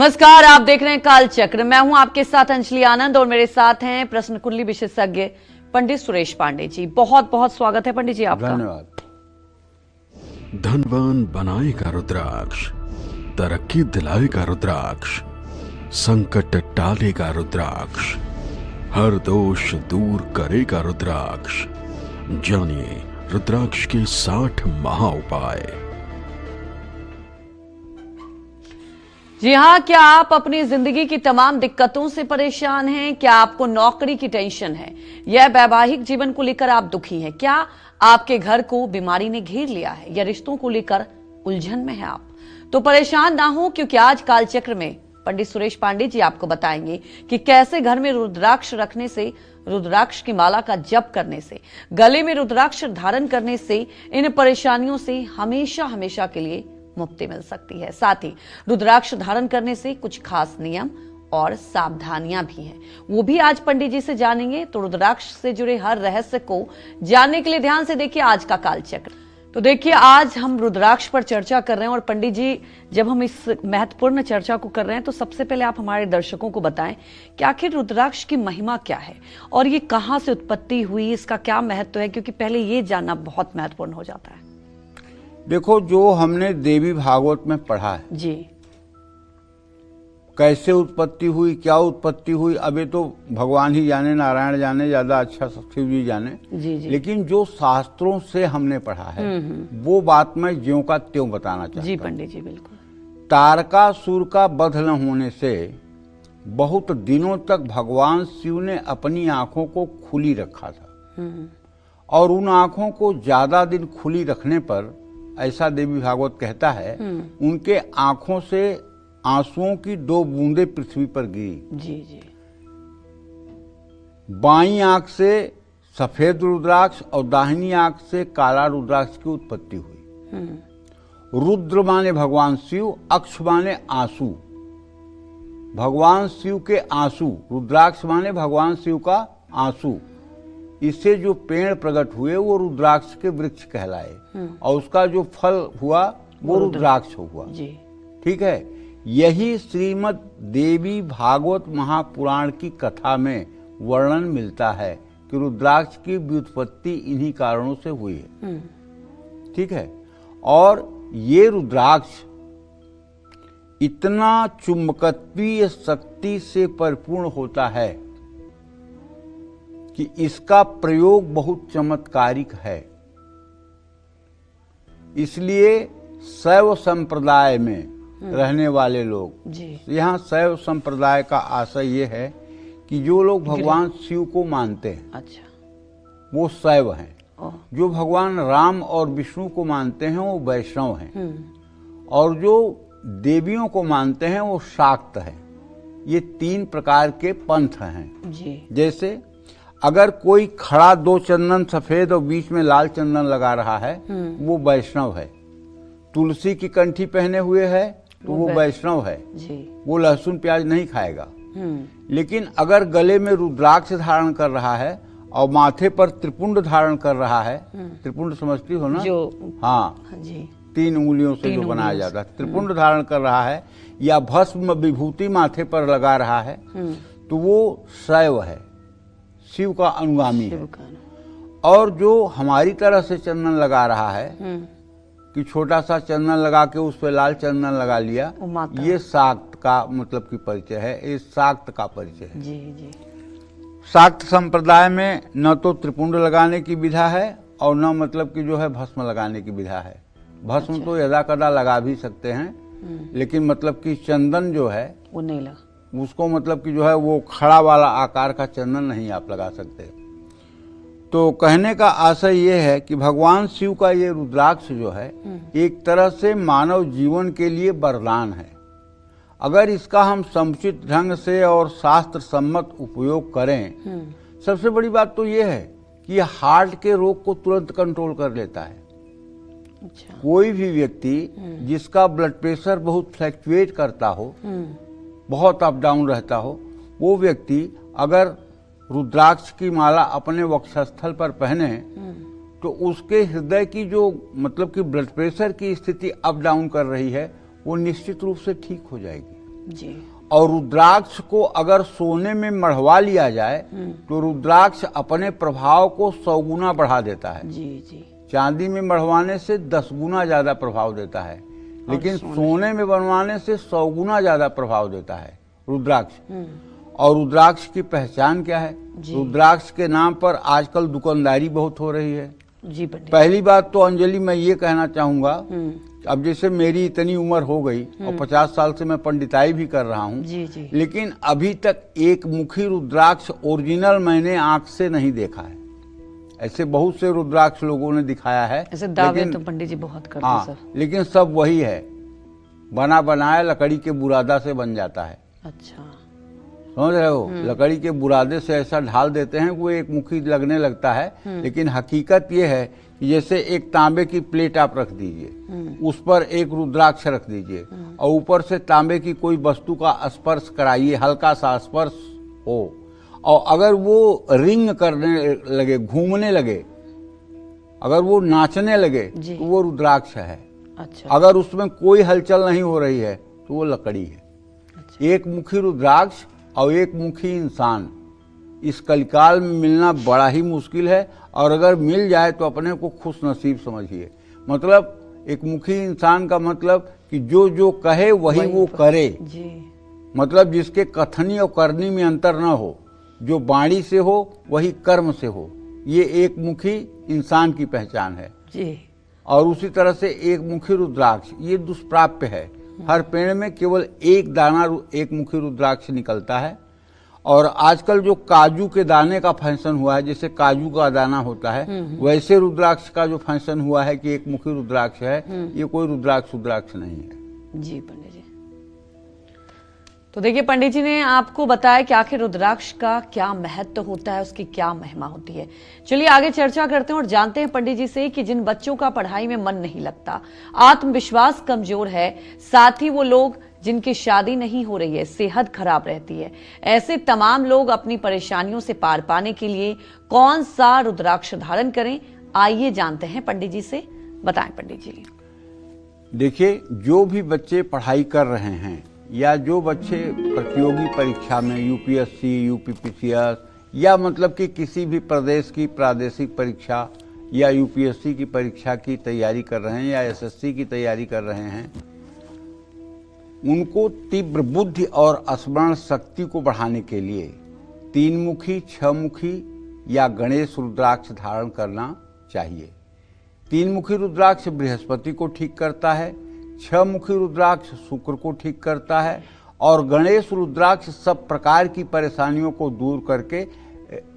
नमस्कार, आप देख रहे हैं काल चक्र। मैं हूं आपके साथ अंजलि आनंद और मेरे साथ हैं प्रश्न कुंडली विशेषज्ञ पंडित सुरेश पांडे जी। बहुत बहुत स्वागत है पंडित जी आपका। धन्यवाद। धनवान बनाएगा रुद्राक्ष, तरक्की दिलाएगा रुद्राक्ष, संकट टालेगा रुद्राक्ष, हर दोष दूर करेगा रुद्राक्ष। जानिए रुद्राक्ष के 60 महा उपाय। जी हाँ, क्या आप अपनी जिंदगी की तमाम दिक्कतों से परेशान हैं? क्या आपको नौकरी की टेंशन है या वैवाहिक जीवन को लेकर आप दुखी हैं? क्या आपके घर को बीमारी ने घेर लिया है या रिश्तों को लेकर उलझन में है आप? तो परेशान ना हो, क्योंकि आज कालचक्र में पंडित सुरेश पांडे जी आपको बताएंगे कि कैसे घर में रुद्राक्ष रखने से, रुद्राक्ष की माला का जप करने से, गले में रुद्राक्ष धारण करने से इन परेशानियों से हमेशा हमेशा के लिए मुक्ति मिल सकती है। साथ ही रुद्राक्ष धारण करने से कुछ खास नियम और सावधानियां भी हैं, वो भी आज पंडित जी से जानेंगे। तो रुद्राक्ष से जुड़े हर रहस्य को जानने के लिए ध्यान से देखिए आज का कालचक्र। तो देखिए, आज हम रुद्राक्ष पर चर्चा कर रहे हैं और पंडित जी, जब हम इस महत्वपूर्ण चर्चा को कर रहे हैं तो सबसे पहले आप हमारे दर्शकों को बताएं कि आखिर रुद्राक्ष की महिमा क्या है और ये कहां से उत्पत्ति हुई, इसका क्या महत्व है, क्योंकि पहले ये जानना बहुत महत्वपूर्ण हो जाता है। देखो, जो हमने देवी भागवत में पढ़ा है जी, कैसे उत्पत्ति हुई, क्या उत्पत्ति हुई, अभी तो भगवान ही जाने, नारायण जाने, ज्यादा अच्छा शिव जी जाने। जी जी। लेकिन जो शास्त्रों से हमने पढ़ा है वो बात मैं ज्यों का त्यों बताना चाहता जी हूं। पंडित जी, बिल्कुल। तारकासुर का वध न होने से बहुत दिनों तक भगवान शिव ने अपनी आंखों को खुली रखा था, और उन आंखों को ज्यादा दिन खुली रखने पर, ऐसा देवी भागवत कहता है, उनके आंखों से आंसुओं की 2 बूंदें पृथ्वी पर गिरी। जी जी। बाईं आंख से सफेद रुद्राक्ष और दाहिनी आंख से काला रुद्राक्ष की उत्पत्ति हुई। रुद्र माने भगवान शिव, अक्ष माने आंसू, भगवान शिव के आंसू, रुद्राक्ष माने भगवान शिव का आंसू। इससे जो पेड़ प्रकट हुए वो रुद्राक्ष के वृक्ष कहलाए, और उसका जो फल हुआ वो रुद्राक्ष हुआ। जी। ठीक है, यही श्रीमद् देवी भागवत महापुराण की कथा में वर्णन मिलता है कि रुद्राक्ष की व्युत्पत्ति इन्हीं कारणों से हुई है। ठीक है, और ये रुद्राक्ष इतना चुंबकत्वीय शक्ति से परिपूर्ण होता है कि इसका प्रयोग बहुत चमत्कारिक है। इसलिए शैव संप्रदाय में रहने वाले लोग, यहाँ शैव संप्रदाय का आशय ये है कि जो लोग भगवान शिव को मानते हैं, अच्छा, वो शैव हैं। जो भगवान राम और विष्णु को मानते हैं वो वैष्णव हैं, और जो देवियों को मानते हैं वो शाक्त हैं। ये 3 प्रकार के पंथ हैं जी। जैसे अगर कोई खड़ा 2 चंदन सफेद और बीच में लाल चंदन लगा रहा है, वो वैष्णव है। तुलसी की कंठी पहने हुए है तो वो वैष्णव है जी। वो लहसुन प्याज नहीं खाएगा। लेकिन अगर गले में रुद्राक्ष धारण कर रहा है और माथे पर त्रिपुंड धारण कर रहा है, त्रिपुंड समझती हो ना, जो हाँ जी, 3 उंगलियों से जो बनाया जाता है, त्रिपुंड धारण कर रहा है या भस्म विभूति माथे पर लगा रहा है, तो वो शैव है, शिव का अनुगामी है। और जो हमारी तरह से चंदन लगा रहा है कि छोटा सा चंदन लगा के उस पर लाल चंदन लगा लिया, ये शाक्त का मतलब की परिचय है, ये शाक्त का परिचय है जी जी। शाक्त संप्रदाय में न तो त्रिपुंड लगाने की विधा है और न मतलब कि जो है भस्म लगाने की विधा है। भस्म अच्छा, तो यदा कदा लगा भी सकते हैं, लेकिन मतलब कि चंदन जो है वो नहीं लगा, उसको मतलब कि जो है वो खड़ा वाला आकार का चंदन नहीं आप लगा सकते। तो कहने का आशय ये है कि भगवान शिव का ये रुद्राक्ष जो है एक तरह से मानव जीवन के लिए वरदान है। अगर इसका हम समुचित ढंग से और शास्त्र सम्मत उपयोग करें, सबसे बड़ी बात तो ये है कि ये हार्ट के रोग को तुरंत कंट्रोल कर लेता है। अच्छा। कोई भी व्यक्ति जिसका ब्लड प्रेशर बहुत फ्लक्चुएट करता हो, बहुत अप डाउन रहता हो, वो व्यक्ति अगर रुद्राक्ष की माला अपने वक्षस्थल पर पहने तो उसके हृदय की जो मतलब कि ब्लड प्रेशर की स्थिति अप डाउन कर रही है वो निश्चित रूप से ठीक हो जाएगी। जी। और रुद्राक्ष को अगर सोने में मढ़वा लिया जाए तो रुद्राक्ष अपने प्रभाव को 100 गुना बढ़ा देता है। जी जी। चांदी में मढ़वाने से 10 गुना ज्यादा प्रभाव देता है, लेकिन सोने में बनवाने से 100 गुना ज्यादा प्रभाव देता है रुद्राक्ष। और रुद्राक्ष की पहचान क्या है? रुद्राक्ष के नाम पर आजकल दुकानदारी बहुत हो रही है। जी पंडित। पहली बात तो अंजलि मैं ये कहना चाहूंगा, अब जैसे मेरी इतनी उम्र हो गई और 50 साल से मैं पंडिताई भी कर रहा हूँ, जी जी। लेकिन अभी तक एक मुखी रुद्राक्ष ओरिजिनल मैंने आंख से नहीं देखा है। ऐसे बहुत से रुद्राक्ष लोगों ने दिखाया है, ऐसे दावे तो पंडित जी बहुत करते हैं सर। लेकिन सब वही है, बना बनाया लकड़ी के बुरादा से बन जाता है। अच्छा, समझ रहे हो? लकड़ी के बुरादे से ऐसा ढाल देते हैं कि वो एक मुखी लगने लगता है, लेकिन हकीकत ये है कि जैसे एक तांबे की प्लेट आप रख दीजिए, उस पर एक रुद्राक्ष रख दीजिए और ऊपर से तांबे की कोई वस्तु का स्पर्श कराइए, हल्का सा स्पर्श हो, और अगर वो रिंग करने लगे, घूमने लगे, अगर वो नाचने लगे तो वो रुद्राक्ष है। अच्छा। अगर उसमें कोई हलचल नहीं हो रही है तो वो लकड़ी है। अच्छा। एक मुखी रुद्राक्ष और एक मुखी इंसान इस कलिकाल में मिलना बड़ा ही मुश्किल है, और अगर मिल जाए तो अपने को खुश नसीब समझिए। मतलब एक मुखी इंसान का मतलब कि जो जो कहे वही वो करे। जी। मतलब जिसके कथनी और करनी में अंतर न हो, जो वाणी से हो वही कर्म से हो, ये एक मुखी इंसान की पहचान है। जी। और उसी तरह से एक मुखी रुद्राक्ष ये दुष्प्राप्य है। हर पेड़ में केवल एक दाना एक मुखी रुद्राक्ष निकलता है। और आजकल जो काजू के दाने का फैशन हुआ है, जैसे काजू का दाना होता है, वैसे रुद्राक्ष का जो फैशन हुआ है कि एक मुखी रुद्राक्ष है, ये कोई रुद्राक्ष नहीं है। जी पंडित जी। तो देखिए पंडित जी ने आपको बताया कि आखिर रुद्राक्ष का क्या महत्व होता है, उसकी क्या महिमा होती है। चलिए आगे चर्चा करते हैं और जानते हैं पंडित जी से कि जिन बच्चों का पढ़ाई में मन नहीं लगता, आत्मविश्वास कमजोर है, साथ ही वो लोग जिनकी शादी नहीं हो रही है, सेहत खराब रहती है, ऐसे तमाम लोग अपनी परेशानियों से पार पाने के लिए कौन सा रुद्राक्ष धारण करें, आइए जानते हैं पंडित जी से। बताएं पंडित जी। देखिए, जो भी बच्चे पढ़ाई कर रहे हैं या जो बच्चे प्रतियोगी परीक्षा में यूपीएससी, यूपीपीसीएस या मतलब कि किसी भी प्रदेश की प्रादेशिक परीक्षा या यूपीएससी की परीक्षा की तैयारी कर रहे हैं या एसएससी की तैयारी कर रहे हैं, उनको तीव्र बुद्धि और स्मरण शक्ति को बढ़ाने के लिए 3 मुखी, 6 मुखी या गणेश रुद्राक्ष धारण करना चाहिए। 3 मुखी रुद्राक्ष बृहस्पति को ठीक करता है, 6 मुखी रुद्राक्ष शुक्र को ठीक करता है, और गणेश रुद्राक्ष सब प्रकार की परेशानियों को दूर करके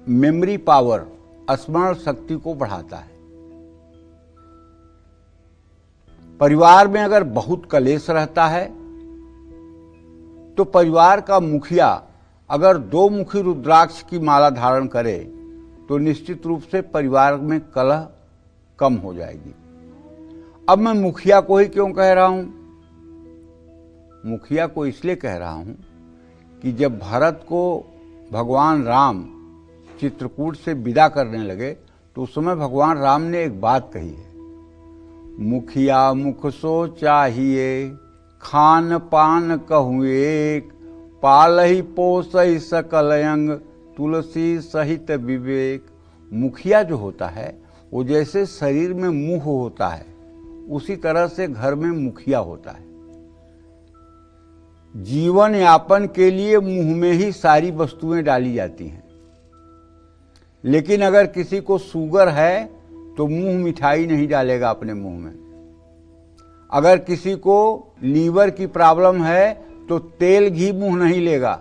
मेमोरी पावर, स्मरण शक्ति को बढ़ाता है। परिवार में अगर बहुत कलेश रहता है तो परिवार का मुखिया अगर 2 मुखी रुद्राक्ष की माला धारण करे तो निश्चित रूप से परिवार में कलह कम हो जाएगी। अब मैं मुखिया को ही क्यों कह रहा हूं? मुखिया को इसलिए कह रहा हूं कि जब भरत को भगवान राम चित्रकूट से विदा करने लगे तो उस समय भगवान राम ने एक बात कही है, मुखिया मुख सो चाहिए, खान पान कहूँ एक, पालहि पोसहि सकल अंग, तुलसी सहित विवेक। मुखिया जो होता है वो जैसे शरीर में मुंह होता है, उसी तरह से घर में मुखिया होता है। जीवन यापन के लिए मुंह में ही सारी वस्तुएं डाली जाती हैं, लेकिन अगर किसी को शुगर है तो मुंह मिठाई नहीं डालेगा अपने मुंह में। अगर किसी को लीवर की प्रॉब्लम है तो तेल घी मुंह नहीं लेगा।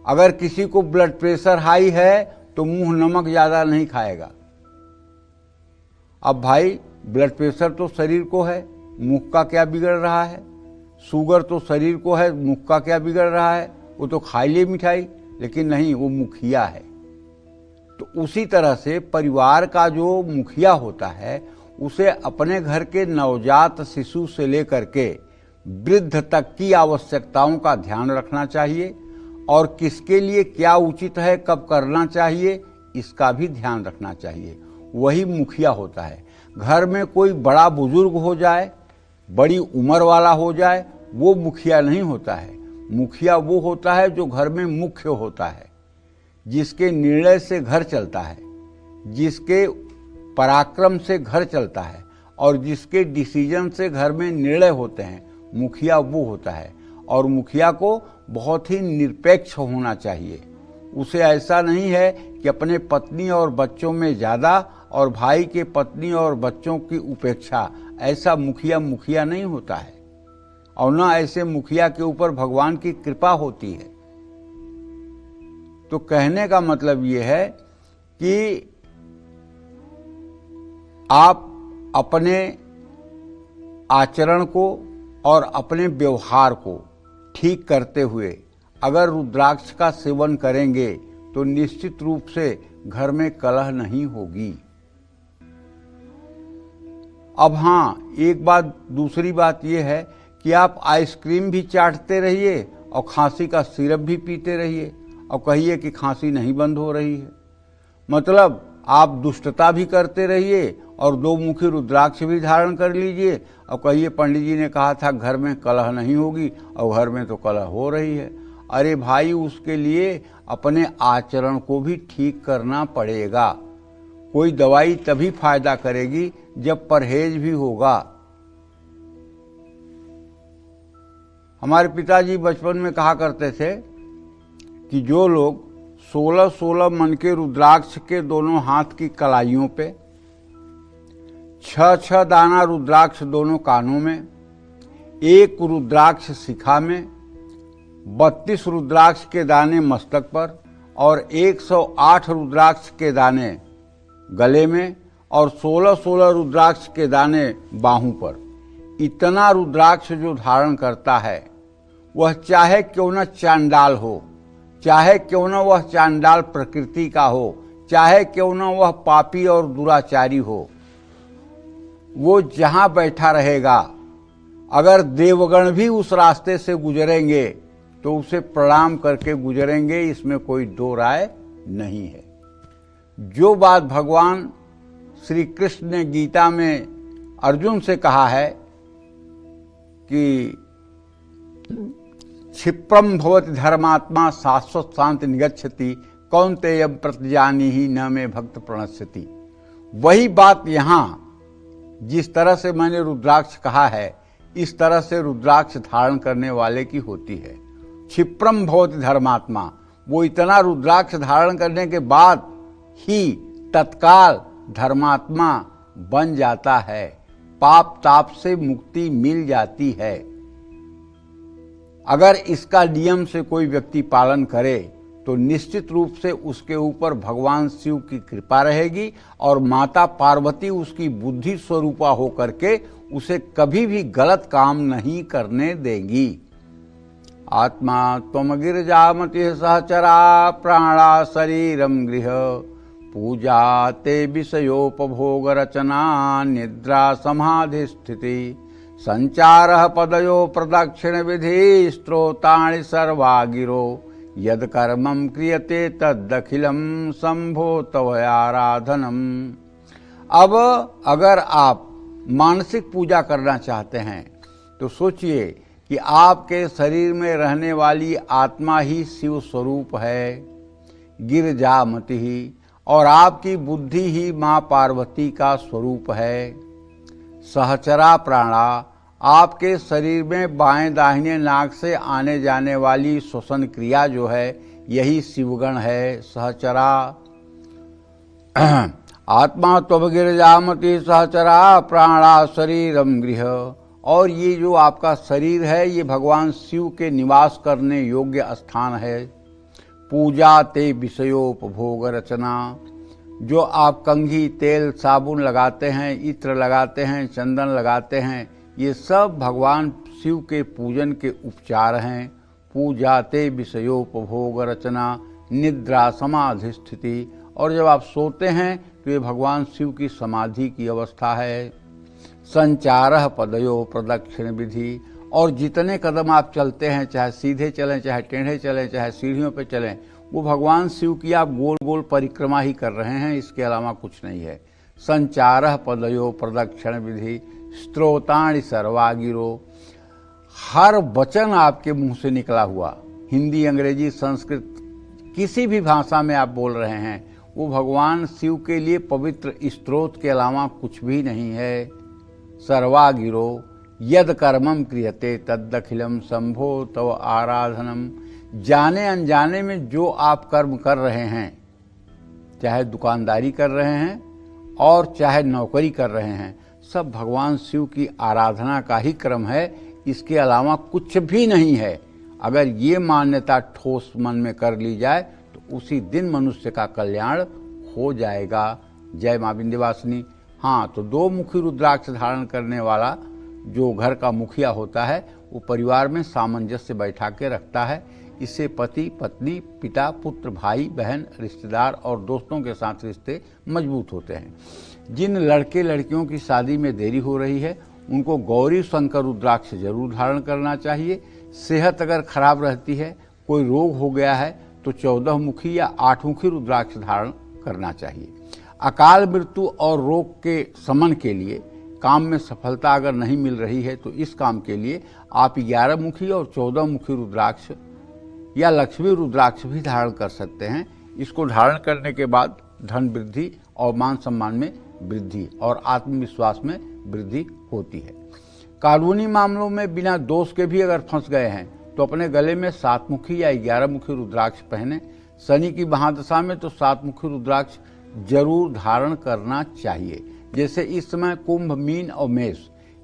अगर किसी को ब्लड प्रेशर हाई है तो मुंह नमक ज्यादा नहीं खाएगा। अब भाई, ब्लड प्रेशर तो शरीर को है, मुंह का क्या बिगड़ रहा है? शुगर तो शरीर को है, मुंह का क्या बिगड़ रहा है? वो तो खा ले मिठाई, लेकिन नहीं, वो मुखिया है। तो उसी तरह से परिवार का जो मुखिया होता है उसे अपने घर के नवजात शिशु से लेकर के वृद्ध तक की आवश्यकताओं का ध्यान रखना चाहिए, और किसके लिए क्या उचित है, कब करना चाहिए, इसका भी ध्यान रखना चाहिए। वही मुखिया होता है। घर में कोई बड़ा बुजुर्ग हो जाए बड़ी उम्र वाला हो जाए वो मुखिया नहीं होता है। मुखिया वो होता है जो घर में मुख्य होता है, जिसके निर्णय से घर चलता है, जिसके पराक्रम से घर चलता है और जिसके डिसीजन से घर में निर्णय होते हैं, मुखिया वो होता है। और मुखिया को बहुत ही निरपेक्ष होना चाहिए। उसे ऐसा नहीं है कि अपने पत्नी और बच्चों में ज़्यादा और भाई के पत्नी और बच्चों की उपेक्षा, ऐसा मुखिया नहीं होता है। और न ऐसे मुखिया के ऊपर भगवान की कृपा होती है। तो कहने का मतलब ये है कि आप अपने आचरण को और अपने व्यवहार को ठीक करते हुए अगर रुद्राक्ष का सेवन करेंगे तो निश्चित रूप से घर में कलह नहीं होगी। अब हाँ, एक बात, दूसरी बात यह है कि आप आइसक्रीम भी चाटते रहिए और खांसी का सिरप भी पीते रहिए और कहिए कि खांसी नहीं बंद हो रही है। मतलब आप दुष्टता भी करते रहिए और दो मुखी रुद्राक्ष भी धारण कर लीजिए और कहिए पंडित जी ने कहा था घर में कलह नहीं होगी और घर में तो कलह हो रही है। अरे भाई, उसके लिए अपने आचरण को भी ठीक करना पड़ेगा। कोई दवाई तभी फायदा करेगी जब परहेज भी होगा। हमारे पिताजी बचपन में कहा करते थे कि जो लोग 16-16 मन के रुद्राक्ष के दोनों हाथ की कलाइयों पे, 6-6 दाना रुद्राक्ष दोनों कानों में, 1 रुद्राक्ष शिखा में, 32 रुद्राक्ष के दाने मस्तक पर और 108 रुद्राक्ष के दाने गले में और 16-16 रुद्राक्ष के दाने बाहों पर, इतना रुद्राक्ष जो धारण करता है वह चाहे क्यों न चांडाल हो, चाहे क्यों न वह चांडाल प्रकृति का हो, चाहे क्यों न वह पापी और दुराचारी हो, वो जहां बैठा रहेगा, अगर देवगण भी उस रास्ते से गुजरेंगे तो उसे प्रणाम करके गुजरेंगे, इसमें कोई दो राय नहीं है। जो बात भगवान श्री कृष्ण ने गीता में अर्जुन से कहा है कि क्षिप्रम भवति धर्मात्मा शाश्वत शांति निगच्छति कौन्तेय प्रतिजानीहि न मे भक्त प्रणश्यति, वही बात यहाँ जिस तरह से मैंने रुद्राक्ष कहा है इस तरह से रुद्राक्ष धारण करने वाले की होती है। क्षिप्रम भवति धर्मात्मा, वो इतना रुद्राक्ष धारण करने के बाद ही तत्काल धर्मात्मा बन जाता है, पाप ताप से मुक्ति मिल जाती है। अगर इसका नियम से कोई व्यक्ति पालन करे तो निश्चित रूप से उसके ऊपर भगवान शिव की कृपा रहेगी और माता पार्वती उसकी बुद्धि स्वरूपा होकर के उसे कभी भी गलत काम नहीं करने देंगी। आत्मा त्वम गिरिजामति सहचरा प्राणा शरीरम गृह पूजा ते विषयोपभोग रचना निद्रा समाधि स्थिति संचार पदयो प्रदक्षिण विधि स्त्रोताणि सर्वागिरो यद कर्मं क्रियते तदखिलम शंभो तवयाराधनम। अब अगर आप मानसिक पूजा करना चाहते हैं तो सोचिए कि आपके शरीर में रहने वाली आत्मा ही शिव स्वरूप है, गिरिजामति ही, और आपकी बुद्धि ही माँ पार्वती का स्वरूप है। सहचरा प्राणा, आपके शरीर में बाएं दाहिने नाक से आने जाने वाली श्वसन क्रिया जो है यही शिवगण है, सहचरा। आत्मा त्वम गिरिजामति सहचरा प्राणा शरीरम गृह, और ये जो आपका शरीर है ये भगवान शिव के निवास करने योग्य स्थान है। पूजा ते विषयोपभोग रचना, जो आप कंघी तेल साबुन लगाते हैं, इत्र लगाते हैं, चंदन लगाते हैं, ये सब भगवान शिव के पूजन के उपचार हैं। पूजा ते विषयोपभोग रचना निद्रा समाधि स्थिति, और जब आप सोते हैं तो ये भगवान शिव की समाधि की अवस्था है। संचारः पदयो प्रदक्षिण विधि, और जितने कदम आप चलते हैं, चाहे सीधे चलें, चाहे टेढ़े चलें, चाहे सीढ़ियों पे चलें, वो भगवान शिव की आप गोल गोल परिक्रमा ही कर रहे हैं, इसके अलावा कुछ नहीं है। संचारः पदयो प्रदक्षिण विधि स्त्रोताणि सर्वा गिरो। हर वचन आपके मुंह से निकला हुआ, हिंदी, अंग्रेजी, संस्कृत, किसी भी भाषा में आप बोल रहे हैं, वो भगवान शिव के लिए पवित्र स्त्रोत के अलावा कुछ भी नहीं है। सर्वा गिरो यद कर्मम क्रियते तदखिलम शंभो तव आराधनम। जाने अनजाने में जो आप कर्म कर रहे हैं, चाहे दुकानदारी कर रहे हैं और चाहे नौकरी कर रहे हैं, सब भगवान शिव की आराधना का ही क्रम है, इसके अलावा कुछ भी नहीं है। अगर ये मान्यता ठोस मन में कर ली जाए तो उसी दिन मनुष्य का कल्याण हो जाएगा। जय मां विंध्यवासिनी। हाँ, तो 2 मुखी रुद्राक्ष धारण करने वाला जो घर का मुखिया होता है, वो परिवार में सामंजस्य बैठा के रखता है। इससे पति, पत्नी, पिता, पुत्र, भाई, बहन, रिश्तेदार और दोस्तों के साथ रिश्ते मजबूत होते हैं। जिन लड़के लड़कियों की शादी में देरी हो रही है, उनको गौरी शंकर रुद्राक्ष जरूर धारण करना चाहिए। सेहत अगर खराब रहती है, कोई रोग हो गया है, तो 14 मुखी या 8 मुखी रुद्राक्ष धारण करना चाहिए। अकाल मृत्यु और रोग के शमन के लिए, काम में सफलता अगर नहीं मिल रही है, तो इस काम के लिए आप 11 मुखी और 14 मुखी रुद्राक्ष या लक्ष्मी रुद्राक्ष भी धारण कर सकते हैं। इसको धारण करने के बाद धन वृद्धि और मान सम्मान में वृद्धि और आत्मविश्वास में वृद्धि होती है। कानूनी मामलों में बिना दोष के भी अगर फंस गए हैं, तो अपने गले में 7 मुखी या 11 मुखी रुद्राक्ष पहने। शनि की महादशा में तो 7 मुखी रुद्राक्ष जरूर धारण करना चाहिए। जैसे इस समय कुंभ, मीन और मेष,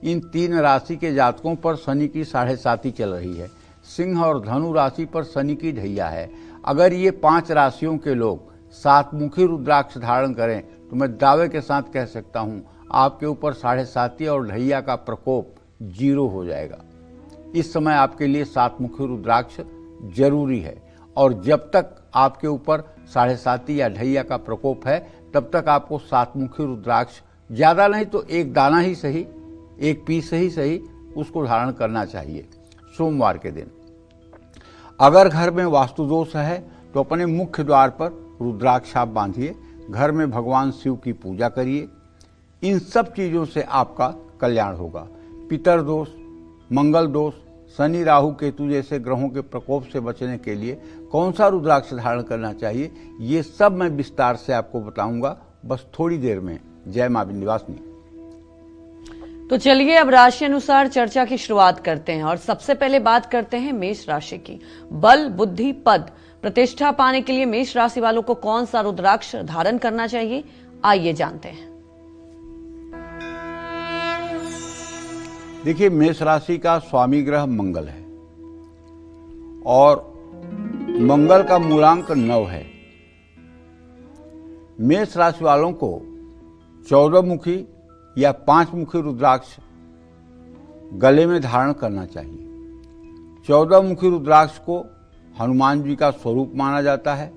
इन 3 राशि के जातकों पर शनि की 7.5 चल रही है। सिंह और धनु राशि पर शनि की ढैया है। अगर ये 5 राशियों के लोग 7 मुखी रुद्राक्ष धारण करें, तो मैं दावे के साथ कह सकता हूँ आपके ऊपर 7.5 और ढैया का प्रकोप 0 हो जाएगा। इस समय आपके लिए 7 मुखी रुद्राक्ष जरूरी है, और जब तक आपके ऊपर 7.5 या ढैया का प्रकोप है, तब तक आपको 7 मुखी रुद्राक्ष, ज्यादा नहीं तो 1 दाना ही सही, 1 पीस ही सही, उसको धारण करना चाहिए सोमवार के दिन। अगर घर में वास्तु दोष है, तो अपने मुख्य द्वार पर रुद्राक्ष आप बांधिए, घर में भगवान शिव की पूजा करिए। इन सब चीजों से आपका कल्याण होगा। पितर दोष, मंगल दोष, शनि, राहु, केतु जैसे ग्रहों के प्रकोप से बचने के लिए कौन सा रुद्राक्ष धारण करना चाहिए, ये सब मैं विस्तार से आपको बताऊंगा, बस थोड़ी देर में। जय मां विंध्यवासिनी। तो चलिए अब राशि अनुसार चर्चा की शुरुआत करते हैं, और सबसे पहले बात करते हैं मेष राशि की। बल, बुद्धि, पद, प्रतिष्ठा पाने के लिए मेष राशि वालों को कौन सा रुद्राक्ष धारण करना चाहिए, आइए जानते हैं। देखिए, मेष राशि का स्वामी ग्रह मंगल है और मंगल का मूलांक 9 है। मेष राशि वालों को 14 मुखी या 5 मुखी रुद्राक्ष गले में धारण करना चाहिए। 14 मुखी रुद्राक्ष को हनुमान जी का स्वरूप माना जाता है।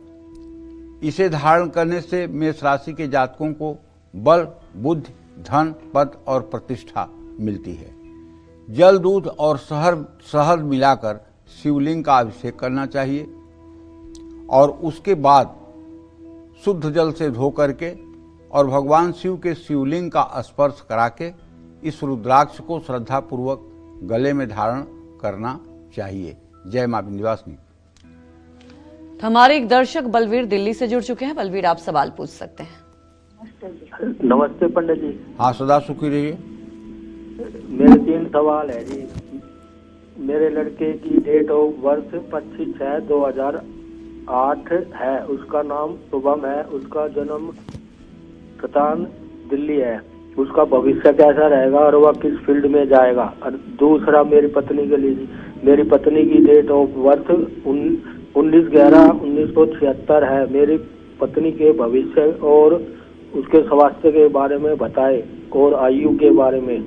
इसे धारण करने से मेष राशि के जातकों को बल, बुद्धि, धन, पद और प्रतिष्ठा मिलती है। जल, दूध और शहद मिलाकर शिवलिंग का अभिषेक करना चाहिए, और उसके बाद शुद्ध जल से धो करके और भगवान शिव के शिवलिंग का स्पर्श करा के इस रुद्राक्ष को श्रद्धापूर्वक गले में धारण करना चाहिए। जय मां विंध्यवासिनी। हमारे एक दर्शक बलवीर दिल्ली से जुड़ चुके हैं। बलवीर, आप सवाल पूछ सकते हैं। नमस्ते पंडित जी। हाँ, सदा सुखी रहिए। मेरे 3 सवाल है जी। मेरे लड़के की डेट ऑफ बर्थ 25/6/2008 है। उसका नाम शुभम है। उसका जन्म स्थान दिल्ली है। उसका भविष्य कैसा रहेगा और वह किस फील्ड में जाएगा। और दूसरा मेरी पत्नी के लिए, मेरी पत्नी की डेट ऑफ बर्थ 19/11/1976 है। मेरी पत्नी के भविष्य और उसके स्वास्थ्य के बारे में बताएं और आयु के बारे में।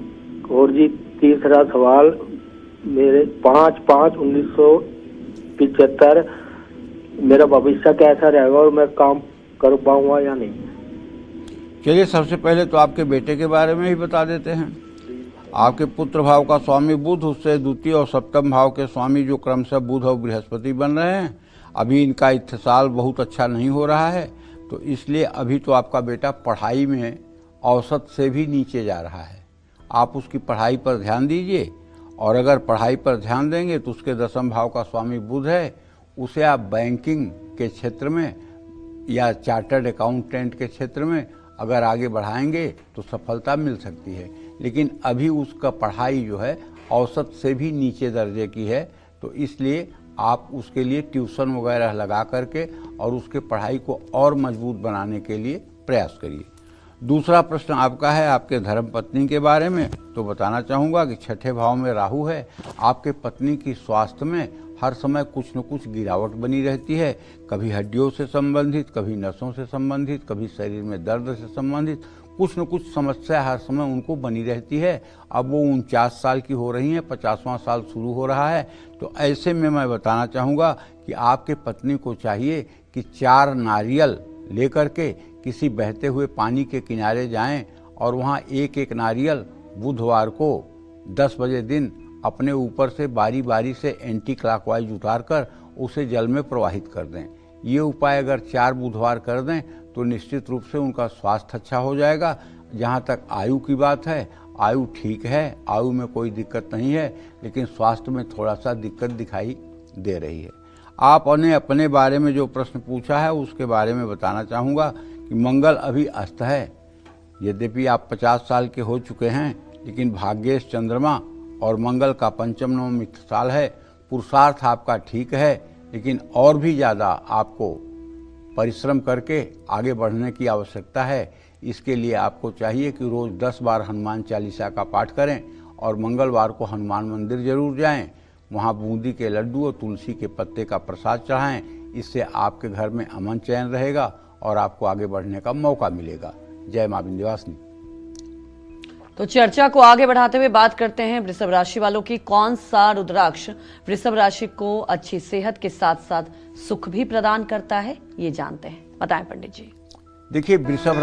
और जी तीसरा सवाल, मेरे 5/5/1975 मेरा भविष्य कैसा रहेगा और मैं काम कर पाऊंगा या नहीं। चलिए, सबसे पहले तो आपके बेटे के बारे में ही बता देते हैं। आपके पुत्र भाव का स्वामी बुध, उससे द्वितीय और सप्तम भाव के स्वामी जो क्रमशः बुध और बृहस्पति बन रहे हैं। अभी इनका इत्तेसाल बहुत अच्छा नहीं हो रहा है, तो इसलिए अभी तो आपका बेटा पढ़ाई में औसत से भी नीचे जा रहा है। आप उसकी पढ़ाई पर ध्यान दीजिए। और अगर पढ़ाई पर ध्यान देंगे तो उसके 10वें भाव का स्वामी बुध है, उसे आप बैंकिंग के क्षेत्र में या चार्टर्ड अकाउंटेंट के क्षेत्र में अगर आगे बढ़ाएंगे तो सफलता मिल सकती है। लेकिन अभी उसका पढ़ाई जो है औसत से भी नीचे दर्जे की है, तो इसलिए आप उसके लिए ट्यूशन वगैरह लगा करके और उसके पढ़ाई को और मजबूत बनाने के लिए प्रयास करिए। दूसरा प्रश्न आपका है आपके धर्म पत्नी के बारे में, तो बताना चाहूँगा कि 6ठे भाव में राहु है। आपके पत्नी की स्वास्थ्य में हर समय कुछ न कुछ गिरावट बनी रहती है, कभी हड्डियों से संबंधित, कभी नसों से संबंधित, कभी शरीर में दर्द से संबंधित कुछ न कुछ समस्या हर समय उनको बनी रहती है। अब वो 49 साल की हो रही हैं, 50वां साल शुरू हो रहा है, तो ऐसे में मैं बताना चाहूँगा कि आपके पत्नी को चाहिए कि 4 नारियल लेकर के किसी बहते हुए पानी के किनारे जाएं और वहाँ एक एक नारियल बुधवार को 10 बजे दिन अपने ऊपर से बारी बारी से एंटी क्लॉकवाइज उतार कर उसे जल में प्रवाहित कर दें। ये उपाय अगर 4 बुधवार कर दें तो निश्चित रूप से उनका स्वास्थ्य अच्छा हो जाएगा। जहाँ तक आयु की बात है, आयु ठीक है, आयु में कोई दिक्कत नहीं है, लेकिन स्वास्थ्य में थोड़ा सा दिक्कत दिखाई दे रही है। आपने अपने बारे में जो प्रश्न पूछा है उसके बारे में बताना चाहूँगा कि मंगल अभी अस्त है। यद्यपि आप 50 साल के हो चुके हैं, लेकिन भाग्येश चंद्रमा और मंगल का 5म नवम साल है। पुरुषार्थ आपका ठीक है, लेकिन और भी ज़्यादा आपको परिश्रम करके आगे बढ़ने की आवश्यकता है। इसके लिए आपको चाहिए कि रोज़ 10 बार हनुमान चालीसा का पाठ करें और मंगलवार को हनुमान मंदिर जरूर जाएं। वहाँ बूंदी के लड्डू और तुलसी के पत्ते का प्रसाद चढ़ाएं। इससे आपके घर में अमन चैन रहेगा और आपको आगे बढ़ने का मौका मिलेगा। जय मां विंध्यवासिनी। तो चर्चा को आगे बढ़ाते हुए बात करते हैं वृषभ राशि वालों की। कौन सा रुद्राक्ष वृषभ राशि को अच्छी सेहत के साथ साथ सुख भी प्रदान करता है, ये जानते हैं। बताएं पंडित जी। देखिए, वृषभ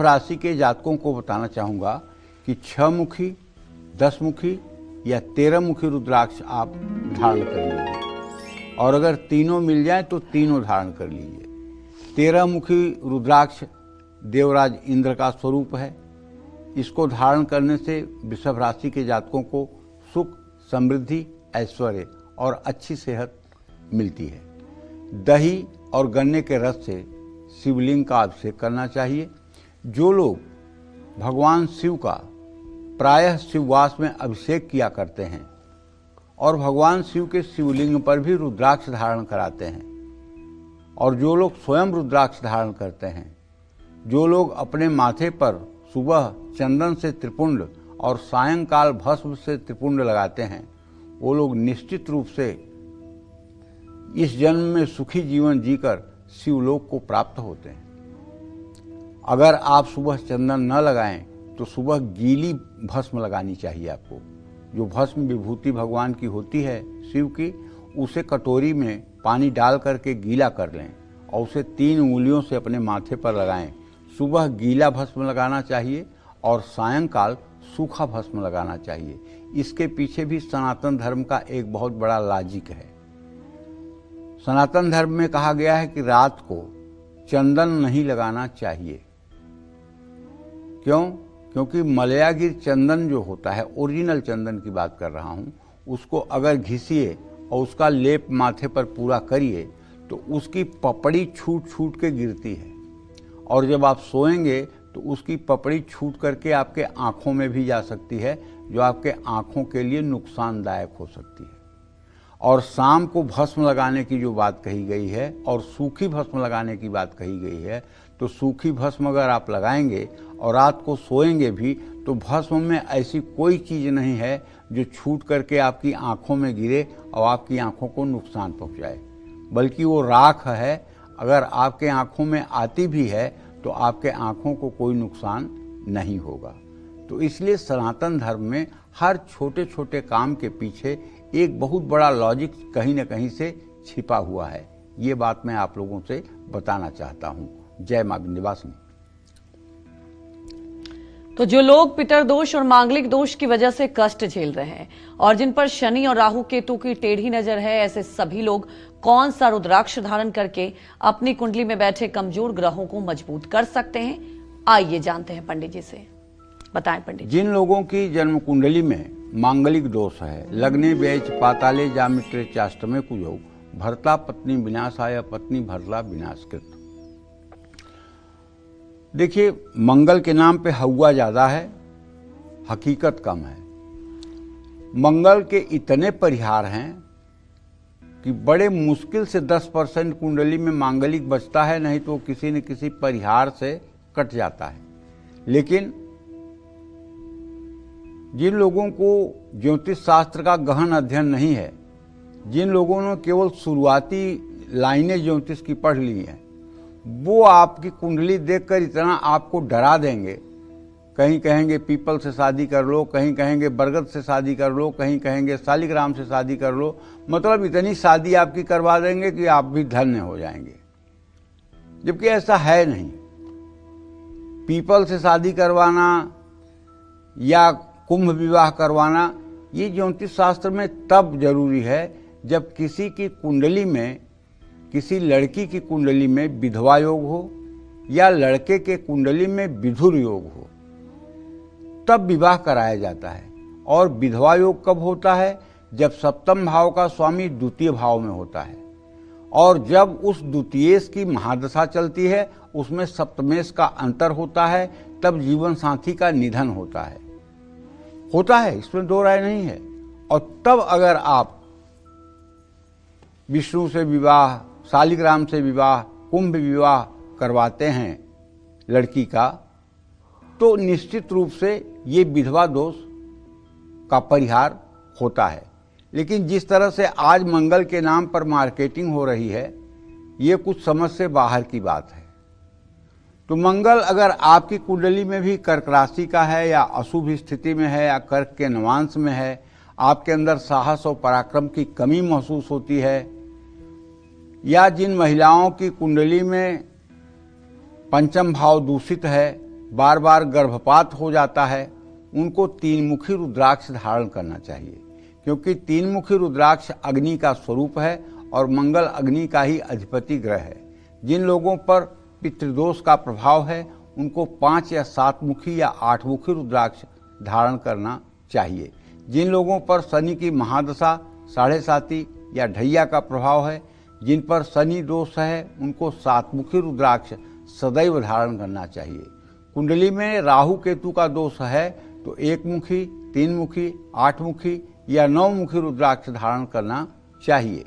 राशि के जातकों को बताना चाहूंगा कि 6 मुखी, 10 मुखी या 13 मुखी रुद्राक्ष आप धारण कर लीजिए, और अगर तीनों मिल जाए तो तीनों धारण कर लीजिए। 13 मुखी रुद्राक्ष देवराज इंद्र का स्वरूप है। इसको धारण करने से वृषभ राशि के जातकों को सुख, समृद्धि, ऐश्वर्य और अच्छी सेहत मिलती है। दही और गन्ने के रस से शिवलिंग का अभिषेक करना चाहिए। जो लोग भगवान शिव का प्रायः शिववास में अभिषेक किया करते हैं और भगवान शिव के शिवलिंग पर भी रुद्राक्ष धारण कराते हैं, और जो लोग स्वयं रुद्राक्ष धारण करते हैं, जो लोग अपने माथे पर सुबह चंदन से त्रिपुंड और सायंकाल भस्म से त्रिपुंड लगाते हैं, वो लोग निश्चित रूप से इस जन्म में सुखी जीवन जीकर शिवलोक को प्राप्त होते हैं। अगर आप सुबह चंदन न लगाएं तो सुबह गीली भस्म लगानी चाहिए आपको। जो भस्म विभूति भगवान की होती है शिव की, उसे कटोरी में पानी डाल करके गीला कर लें और उसे 3 उंगलियों से अपने माथे पर लगाएं। सुबह गीला भस्म लगाना चाहिए और सायंकाल सूखा भस्म लगाना चाहिए। इसके पीछे भी सनातन धर्म का एक बहुत बड़ा लॉजिक है। सनातन धर्म में कहा गया है कि रात को चंदन नहीं लगाना चाहिए। क्यों? क्योंकि मलयागिर चंदन जो होता है, ओरिजिनल चंदन की बात कर रहा हूँ, उसको अगर घिसिए और उसका लेप माथे पर पूरा करिए तो उसकी पपड़ी छूट छूट के गिरती है, और जब आप सोएंगे तो उसकी पपड़ी छूट करके आपके आँखों में भी जा सकती है, जो आपके आँखों के लिए नुकसानदायक हो सकती है। और शाम को भस्म लगाने की जो बात कही गई है और सूखी भस्म लगाने की बात कही गई है, तो सूखी भस्म अगर आप लगाएंगे और रात को सोएंगे भी तो भस्म में ऐसी कोई चीज़ नहीं है जो छूट करके आपकी आँखों में गिरे और आपकी आँखों को नुकसान पहुँचाए, बल्कि वो राख है। अगर आपके आँखों में आती भी है तो आपके आँखों को कोई नुकसान नहीं होगा। तो इसलिए सनातन धर्म में हर छोटे छोटे काम के पीछे एक बहुत बड़ा लॉजिक कहीं न कहीं से छिपा हुआ है। ये बात मैं आप लोगों से बताना चाहता हूँ। जय मां विंध्यवासिनी। तो जो लोग पितर दोष और मांगलिक दोष की वजह से कष्ट झेल रहे हैं और जिन पर शनि और राहु केतु की टेढ़ी नजर है, ऐसे सभी लोग कौन सा रुद्राक्ष धारण करके अपनी कुंडली में बैठे कमजोर ग्रहों को मजबूत कर सकते हैं, आइए जानते हैं पंडित जी से, बताएं पंडित जी। जिन लोगों की जन्म कुंडली में मांगलिक दोष है, लग्ने व्यच पाताले जामित्रे चाष्टमे कुजौ, भर्ता पत्नी विनाशाय पत्नी भर्ता विनाशकृत। देखिए, मंगल के नाम पे हवा ज्यादा है, हकीकत कम है। मंगल के इतने परिहार हैं कि बड़े मुश्किल से 10% कुंडली में मांगलिक बचता है, नहीं तो किसी न किसी परिहार से कट जाता है। लेकिन जिन लोगों को ज्योतिष शास्त्र का गहन अध्ययन नहीं है, जिन लोगों ने केवल शुरुआती लाइनें ज्योतिष की पढ़ ली हैं, वो आपकी कुंडली देखकर इतना आपको डरा देंगे। कहीं कहेंगे पीपल से शादी कर लो, कहीं कहेंगे बरगद से शादी कर लो, कहीं कहेंगे शालिग्राम से शादी कर लो। मतलब इतनी शादी आपकी करवा देंगे कि आप भी धन्य हो जाएंगे, जबकि ऐसा है नहीं। पीपल से शादी करवाना या कुंभ विवाह करवाना ये ज्योतिष शास्त्र में तब जरूरी है जब किसी की कुंडली में, किसी लड़की की कुंडली में विधवा योग हो या लड़के के कुंडली में विधुर योग हो, तब विवाह कराया जाता है। और विधवा योग कब होता है? जब सप्तम भाव का स्वामी द्वितीय भाव में होता है, और जब उस द्वितीयेश की महादशा चलती है, उसमें सप्तमेश का अंतर होता है, तब जीवन साथी का निधन होता है, इसमें दो राय नहीं है। और तब अगर आप विष्णु से विवाह, शालिग्राम से विवाह, कुंभ विवाह करवाते हैं लड़की का, तो निश्चित रूप से ये विधवा दोष का परिहार होता है। लेकिन जिस तरह से आज मंगल के नाम पर मार्केटिंग हो रही है, ये कुछ समझ से बाहर की बात है। तो मंगल अगर आपकी कुंडली में भी कर्क राशि का है या अशुभ स्थिति में है या कर्क के नवांश में है, आपके अंदर साहस और पराक्रम की कमी महसूस होती है, या जिन महिलाओं की कुंडली में पंचम भाव दूषित है, बार बार गर्भपात हो जाता है, उनको तीन मुखी रुद्राक्ष धारण करना चाहिए, क्योंकि तीन मुखी रुद्राक्ष अग्नि का स्वरूप है और मंगल अग्नि का ही अधिपति ग्रह है। जिन लोगों पर पितृदोष का प्रभाव है, उनको 5 या 7 मुखी या 8 मुखी रुद्राक्ष धारण करना चाहिए। जिन लोगों पर शनि की महादशा, 7.5 या ढैया का प्रभाव है, जिन पर शनि दोष है, उनको 7 मुखी रुद्राक्ष सदैव धारण करना चाहिए। कुंडली में राहु केतु का दोष है तो 1 मुखी, 3 मुखी, 8 मुखी या 9 मुखी रुद्राक्ष धारण करना चाहिए।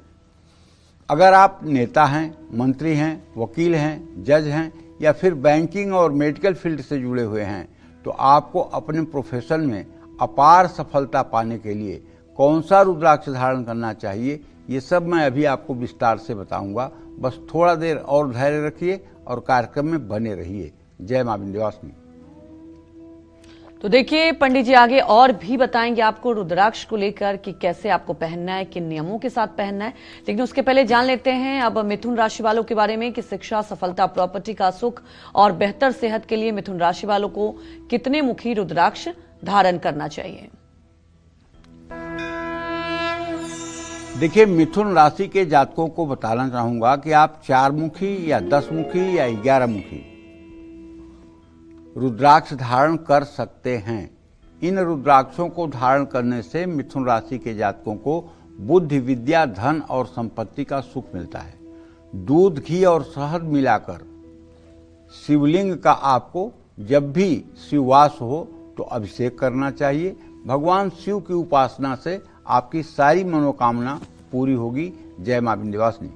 अगर आप नेता हैं, मंत्री हैं, वकील हैं, जज हैं या फिर बैंकिंग और मेडिकल फील्ड से जुड़े हुए हैं, तो आपको अपने प्रोफेशन में अपार सफलता पाने के लिए कौन सा रुद्राक्ष धारण करना चाहिए, ये सब मैं अभी आपको विस्तार से बताऊंगा। बस थोड़ा देर और धैर्य रखिए और कार्यक्रम में बने रहिए। जय मां विंध्यवासिनी। तो देखिए पंडित जी आगे और भी बताएंगे आपको रुद्राक्ष को लेकर कि कैसे आपको पहनना है, किन नियमों के साथ पहनना है। लेकिन उसके पहले जान लेते हैं अब मिथुन राशि वालों के बारे में कि शिक्षा, सफलता, प्रॉपर्टी का सुख और बेहतर सेहत के लिए मिथुन राशि वालों को कितने मुखी रुद्राक्ष धारण करना चाहिए। देखिए, मिथुन राशि के जातकों को बताना चाहूंगा कि आप 4 मुखी या 10 मुखी या 11 मुखी रुद्राक्ष धारण कर सकते हैं। इन रुद्राक्षों को धारण करने से मिथुन राशि के जातकों को बुद्धि, विद्या, धन और संपत्ति का सुख मिलता है। दूध, घी और शहद मिलाकर शिवलिंग का आपको जब भी शिववास हो तो अभिषेक करना चाहिए। भगवान शिव की उपासना से आपकी सारी मनोकामना पूरी होगी। जय मां विंध्यवासिनी।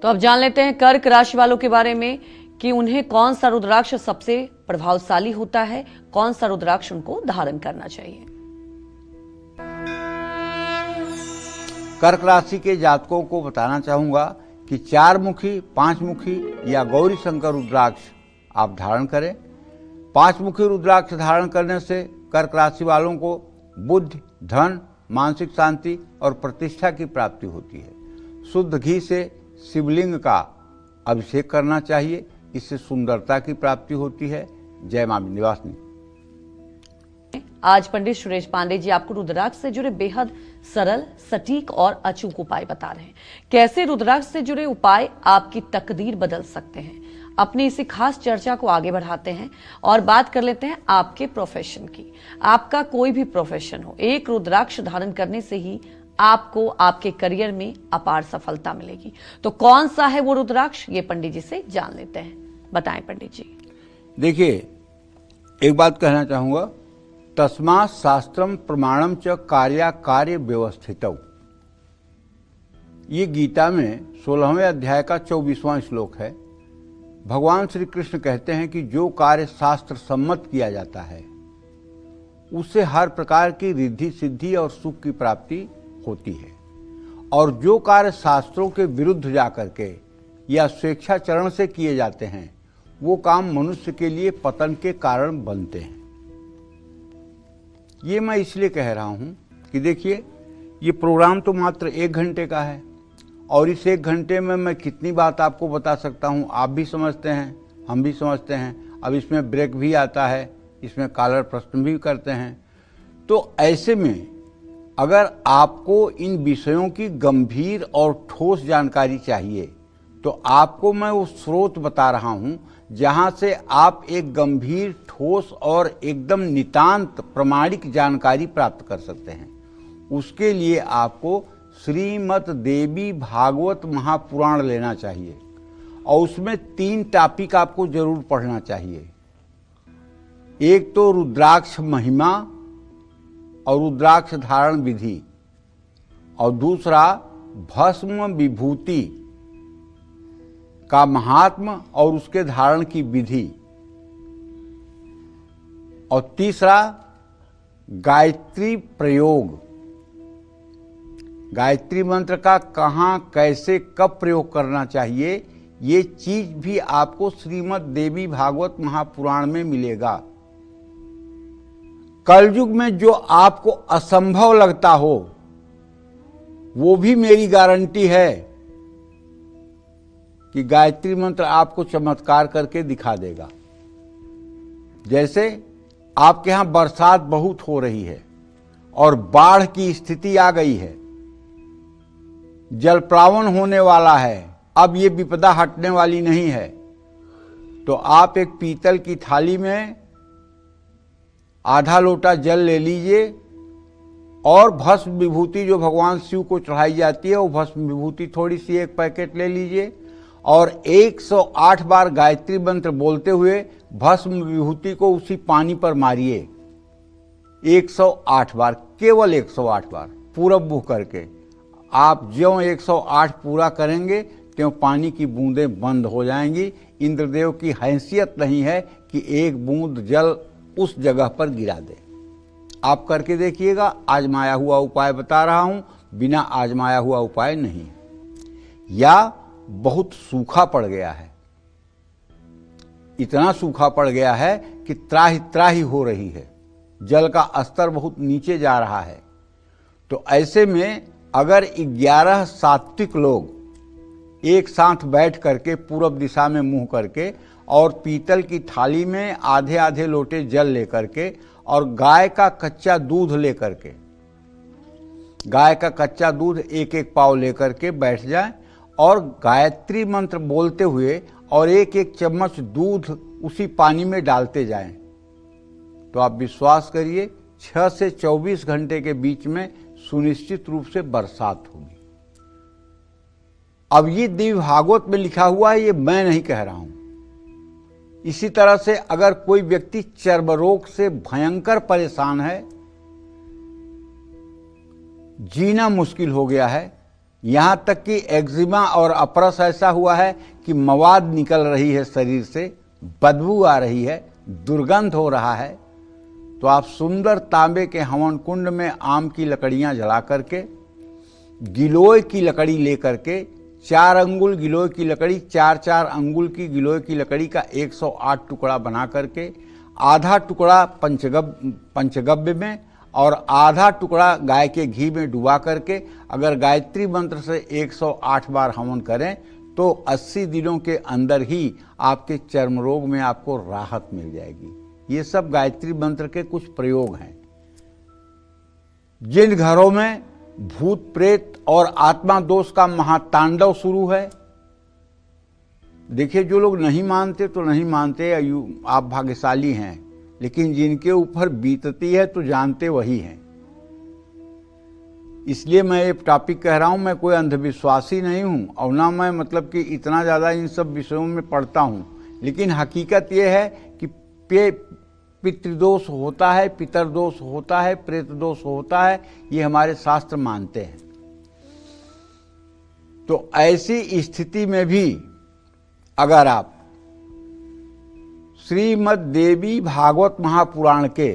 तो अब जान लेते हैं कर्क राशि वालों के बारे में कि उन्हें कौन सा रुद्राक्ष सबसे प्रभावशाली होता है, कौन सा रुद्राक्ष उनको धारण करना चाहिए। कर्क राशि के जातकों को बताना चाहूंगा कि 4 मुखी, 5 मुखी या गौरी शंकर रुद्राक्ष आप धारण करें। 5 मुखी रुद्राक्ष धारण करने से कर्क राशि वालों को बुद्धि, धन, मानसिक शांति और प्रतिष्ठा की प्राप्ति होती है। शुद्ध घी से शिवलिंग का अभिषेक करना चाहिए, इससे सुंदरता की प्राप्ति होती है। जय मां विंध्यवासिनी। आज पंडित सुरेश पांडे जी आपको रुद्राक्ष से जुड़े बेहद सरल, सटीक और अचूक उपाय बता रहे हैं। कैसे रुद्राक्ष से जुड़े उपाय आपकी तकदीर बदल सकते हैं, अपनी इसी खास चर्चा को आगे बढ़ाते हैं और बात कर लेते हैं आपके प्रोफेशन की। आपका कोई भी प्रोफेशन हो, एक रुद्राक्ष धारण करने से ही आपको आपके करियर में अपार सफलता मिलेगी। तो कौन सा है वो रुद्राक्ष, ये पंडित जी से जान लेते हैं। बताएं पंडित जी। देखिए, एक बात कहना चाहूंगा, तस्मात् शास्त्रम प्रमाणम च कार्य व्यवस्थितौ। ये गीता में 16वें अध्याय का 24वां श्लोक है। भगवान श्री कृष्ण कहते हैं कि जो कार्य शास्त्र सम्मत किया जाता है उससे हर प्रकार की रिद्धि सिद्धि और सुख की प्राप्ति होती है, और जो कार्य शास्त्रों के विरुद्ध जाकर के या स्वेच्छाचरण से किए जाते हैं वो काम मनुष्य के लिए पतन के कारण बनते हैं। ये मैं इसलिए कह रहा हूं कि देखिए, ये प्रोग्राम तो मात्र 1 घंटे का है और इस 1 घंटे में मैं कितनी बात आपको बता सकता हूं, आप भी समझते हैं, हम भी समझते हैं। अब इसमें ब्रेक भी आता है, इसमें कॉलर प्रश्न भी करते हैं। तो ऐसे में अगर आपको इन विषयों की गंभीर और ठोस जानकारी चाहिए तो आपको मैं वो स्रोत बता रहा हूं जहां से आप एक गंभीर, ठोस और एकदम नितांत प्रमाणिक जानकारी प्राप्त कर सकते हैं। उसके लिए आपको श्रीमद् देवी भागवत महापुराण लेना चाहिए और उसमें 3 टॉपिक आपको जरूर पढ़ना चाहिए। एक तो रुद्राक्ष महिमा और रुद्राक्ष धारण विधि, और दूसरा भस्म विभूति का महात्म और उसके धारण की विधि, और तीसरा गायत्री प्रयोग। गायत्री मंत्र का कहां, कैसे, कब प्रयोग करना चाहिए, ये चीज भी आपको श्रीमद् देवी भागवत महापुराण में मिलेगा। कलयुग में जो आपको असंभव लगता हो वो भी मेरी गारंटी है कि गायत्री मंत्र आपको चमत्कार करके दिखा देगा। जैसे आपके यहां बरसात बहुत हो रही है और बाढ़ की स्थिति आ गई है, जलप्लावन होने वाला है, अब ये विपदा हटने वाली नहीं है, तो आप एक पीतल की थाली में आधा लोटा जल ले लीजिए और भस्म विभूति जो भगवान शिव को चढ़ाई जाती है वो भस्म विभूति थोड़ी सी 1 पैकेट ले लीजिए और 108 बार गायत्री मंत्र बोलते हुए भस्म विभूति को उसी पानी पर मारिए। 108 बार, केवल 108 बार पूरब मुंह करके। आप ज्यों 108 पूरा करेंगे त्यों पानी की बूंदें बंद हो जाएंगी। इंद्रदेव की हैसियत नहीं है कि एक बूंद जल उस जगह पर गिरा दे। आप करके देखिएगा, आजमाया हुआ उपाय बता रहा हूं, बिना आजमाया हुआ उपाय नहीं है। या बहुत सूखा पड़ गया है, इतना सूखा पड़ गया है कि त्राही त्राही हो रही है, जल का स्तर बहुत नीचे जा रहा है, तो ऐसे में अगर 11 सात्विक लोग एक साथ बैठ करके पूरब दिशा में मुंह करके और पीतल की थाली में आधे आधे लोटे जल लेकर के और गाय का कच्चा दूध लेकर के, गाय का कच्चा दूध 1-1 पाव लेकर के बैठ जाएं और गायत्री मंत्र बोलते हुए और 1-1 चम्मच दूध उसी पानी में डालते जाएं, तो आप विश्वास करिए 6 से 24 घंटे के बीच में सुनिश्चित रूप से बरसात होगी। अब ये देवी भागवत में लिखा हुआ है, ये मैं नहीं कह रहा हूं। इसी तरह से अगर कोई व्यक्ति चर्म रोग से भयंकर परेशान है, जीना मुश्किल हो गया है, यहां तक कि एक्जिमा और अपरस ऐसा हुआ है कि मवाद निकल रही है शरीर से, बदबू आ रही है, दुर्गंध हो रहा है, तो आप सुंदर तांबे के हवन कुंड में आम की लकड़ियां जला करके, गिलोय की लकड़ी लेकर के, 4 अंगुल गिलोय की लकड़ी, 4-4 अंगुल की गिलोय की लकड़ी का 108 टुकड़ा बना करके, आधा टुकड़ा पंचगव्य में और आधा टुकड़ा गाय के घी में डुबा करके अगर गायत्री मंत्र से 108 बार हवन करें तो 80 दिनों के अंदर ही आपके चर्म रोग में आपको राहत मिल जाएगी। ये सब गायत्री मंत्र के कुछ प्रयोग हैं। जिन घरों में भूत प्रेत और आत्मा दोष का महातांडव शुरू है, देखिए, जो लोग नहीं मानते तो नहीं मानते, आप भाग्यशाली हैं, लेकिन जिनके ऊपर बीतती है तो जानते वही हैं। इसलिए मैं ये टॉपिक कह रहा हूं। मैं कोई अंधविश्वासी नहीं हूं और ना मैं मतलब कि इतना ज़्यादा इन सब विषयों में पढ़ता हूं, लेकिन हकीकत ये है कि पितृदोष होता है, पितरदोष होता है, प्रेत दोष होता है, ये हमारे शास्त्र मानते हैं। तो ऐसी स्थिति में भी अगर आप श्रीमद् देवी भागवत महापुराण के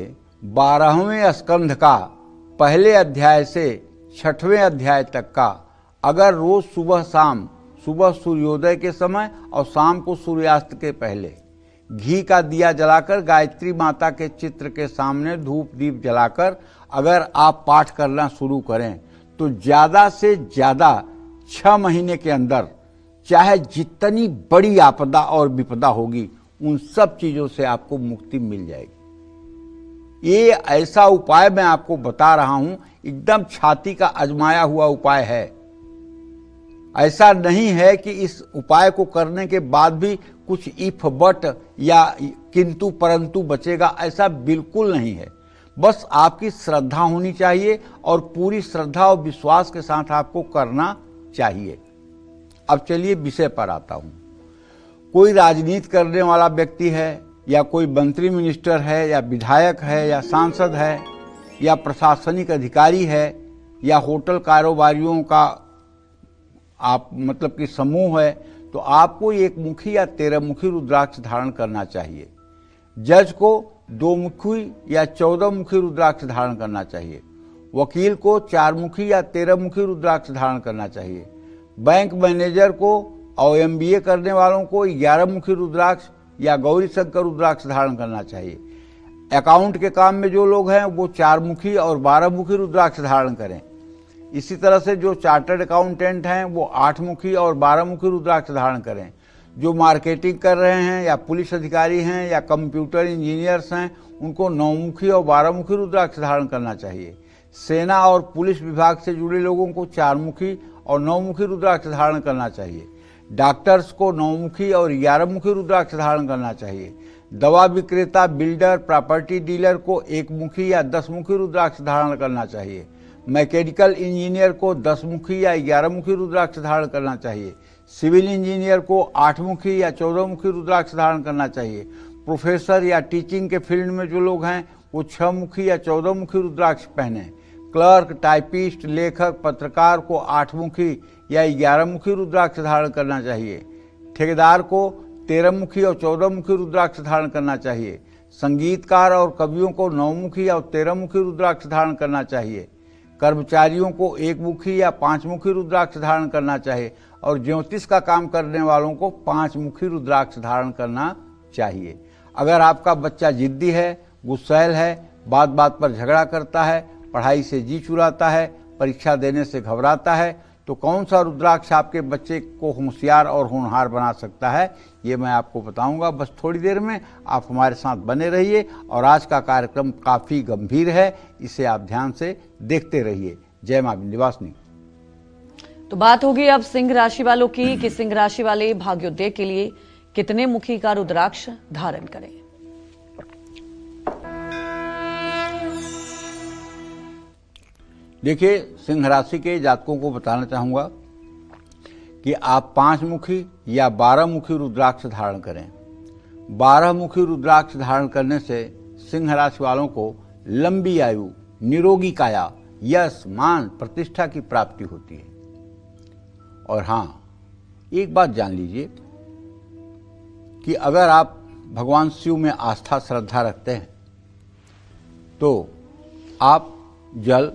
12वें स्कंध का पहले अध्याय से 6वें अध्याय तक का अगर रोज सुबह शाम, सुबह सूर्योदय के समय और शाम को सूर्यास्त के पहले घी का दिया जलाकर गायत्री माता के चित्र के सामने धूप दीप जलाकर अगर आप पाठ करना शुरू करें तो ज्यादा से ज्यादा 6 महीने के अंदर चाहे जितनी बड़ी आपदा और विपदा होगी उन सब चीजों से आपको मुक्ति मिल जाएगी। ये ऐसा उपाय मैं आपको बता रहा हूं, एकदम छाती का आजमाया हुआ उपाय है। ऐसा नहीं है कि इस उपाय को करने के बाद भी कुछ इफ बट या किंतु परंतु बचेगा, ऐसा बिल्कुल नहीं है। बस आपकी श्रद्धा होनी चाहिए और पूरी श्रद्धा और विश्वास के साथ आपको करना चाहिए। अब चलिए विषय पर आता हूं। कोई राजनीति करने वाला व्यक्ति है या कोई मंत्री मिनिस्टर है या विधायक है या सांसद है या प्रशासनिक अधिकारी है या होटल कारोबारियों का आप मतलब कि समूह है, तो आपको 1 मुखी या 13 मुखी रुद्राक्ष धारण करना चाहिए। जज को 2 मुखी या 14 मुखी रुद्राक्ष धारण करना चाहिए। वकील को 4 मुखी या 13 मुखी रुद्राक्ष धारण करना चाहिए। बैंक मैनेजर को और MBA करने वालों को 11 मुखी रुद्राक्ष या गौरी शंकर रुद्राक्ष धारण करना चाहिए। अकाउंट के काम में जो लोग हैं वो 4 मुखी और 12 मुखी रुद्राक्ष धारण करें। इसी तरह से जो चार्टर्ड अकाउंटेंट हैं वो 8 मुखी और 12 मुखी रुद्राक्ष धारण करें। जो मार्केटिंग कर रहे हैं या पुलिस अधिकारी हैं या कंप्यूटर इंजीनियर्स हैं उनको 9 मुखी और 12 मुखी रुद्राक्ष धारण करना चाहिए। सेना और पुलिस विभाग से जुड़े लोगों को 4 मुखी और 9 मुखी रुद्राक्ष धारण करना चाहिए। डॉक्टर्स को 9 मुखी और 11 मुखी रुद्राक्ष धारण करना चाहिए। दवा विक्रेता, बिल्डर, प्रॉपर्टी डीलर को 1 मुखी या 10 मुखी रुद्राक्ष धारण करना चाहिए। मैकेनिकल इंजीनियर को 10 मुखी या 11 मुखी रुद्राक्ष धारण करना चाहिए। सिविल इंजीनियर को 8 मुखी या 14 मुखी रुद्राक्ष धारण करना चाहिए। प्रोफेसर या टीचिंग के फील्ड में जो लोग हैं वो 6 मुखी या 14 मुखी रुद्राक्ष पहने। क्लर्क, टाइपिस्ट, लेखक, पत्रकार को 8 मुखी या 11 मुखी रुद्राक्ष धारण करना चाहिए। ठेकेदार को 13 मुखी और 14 मुखी रुद्राक्ष धारण करना चाहिए। संगीतकार और कवियों को 9 मुखी और 13 मुखी रुद्राक्ष धारण करना चाहिए। कर्मचारियों को 1 मुखी या 5 मुखी रुद्राक्ष धारण करना चाहिए और ज्योतिष का काम करने वालों को 5 मुखी रुद्राक्ष धारण करना चाहिए। अगर आपका बच्चा जिद्दी है, गुस्सैल है, बात बात पर झगड़ा करता है, पढ़ाई से जी चुराता है, परीक्षा देने से घबराता है, तो कौन सा रुद्राक्ष आपके बच्चे को होशियार और होनहार बना सकता है, ये मैं आपको बताऊंगा बस थोड़ी देर में। आप हमारे साथ बने रहिए और आज का कार्यक्रम काफ़ी गंभीर है, इसे आप ध्यान से देखते रहिए। जय मां विंध्यवासिनी। तो बात होगी अब सिंह राशि वालों की कि सिंह राशि वाले भाग्योदय के लिए कितने मुखी का रुद्राक्ष धारण करें। देखिए, सिंह राशि के जातकों को बताना चाहूँगा कि आप 5 मुखी या 12 मुखी रुद्राक्ष धारण करें। 12 मुखी रुद्राक्ष धारण करने से सिंह राशि वालों को लंबी आयु, निरोगी काया, यश, मान, प्रतिष्ठा की प्राप्ति होती है। और हाँ, एक बात जान लीजिए कि अगर आप भगवान शिव में आस्था श्रद्धा रखते हैं तो आप जल,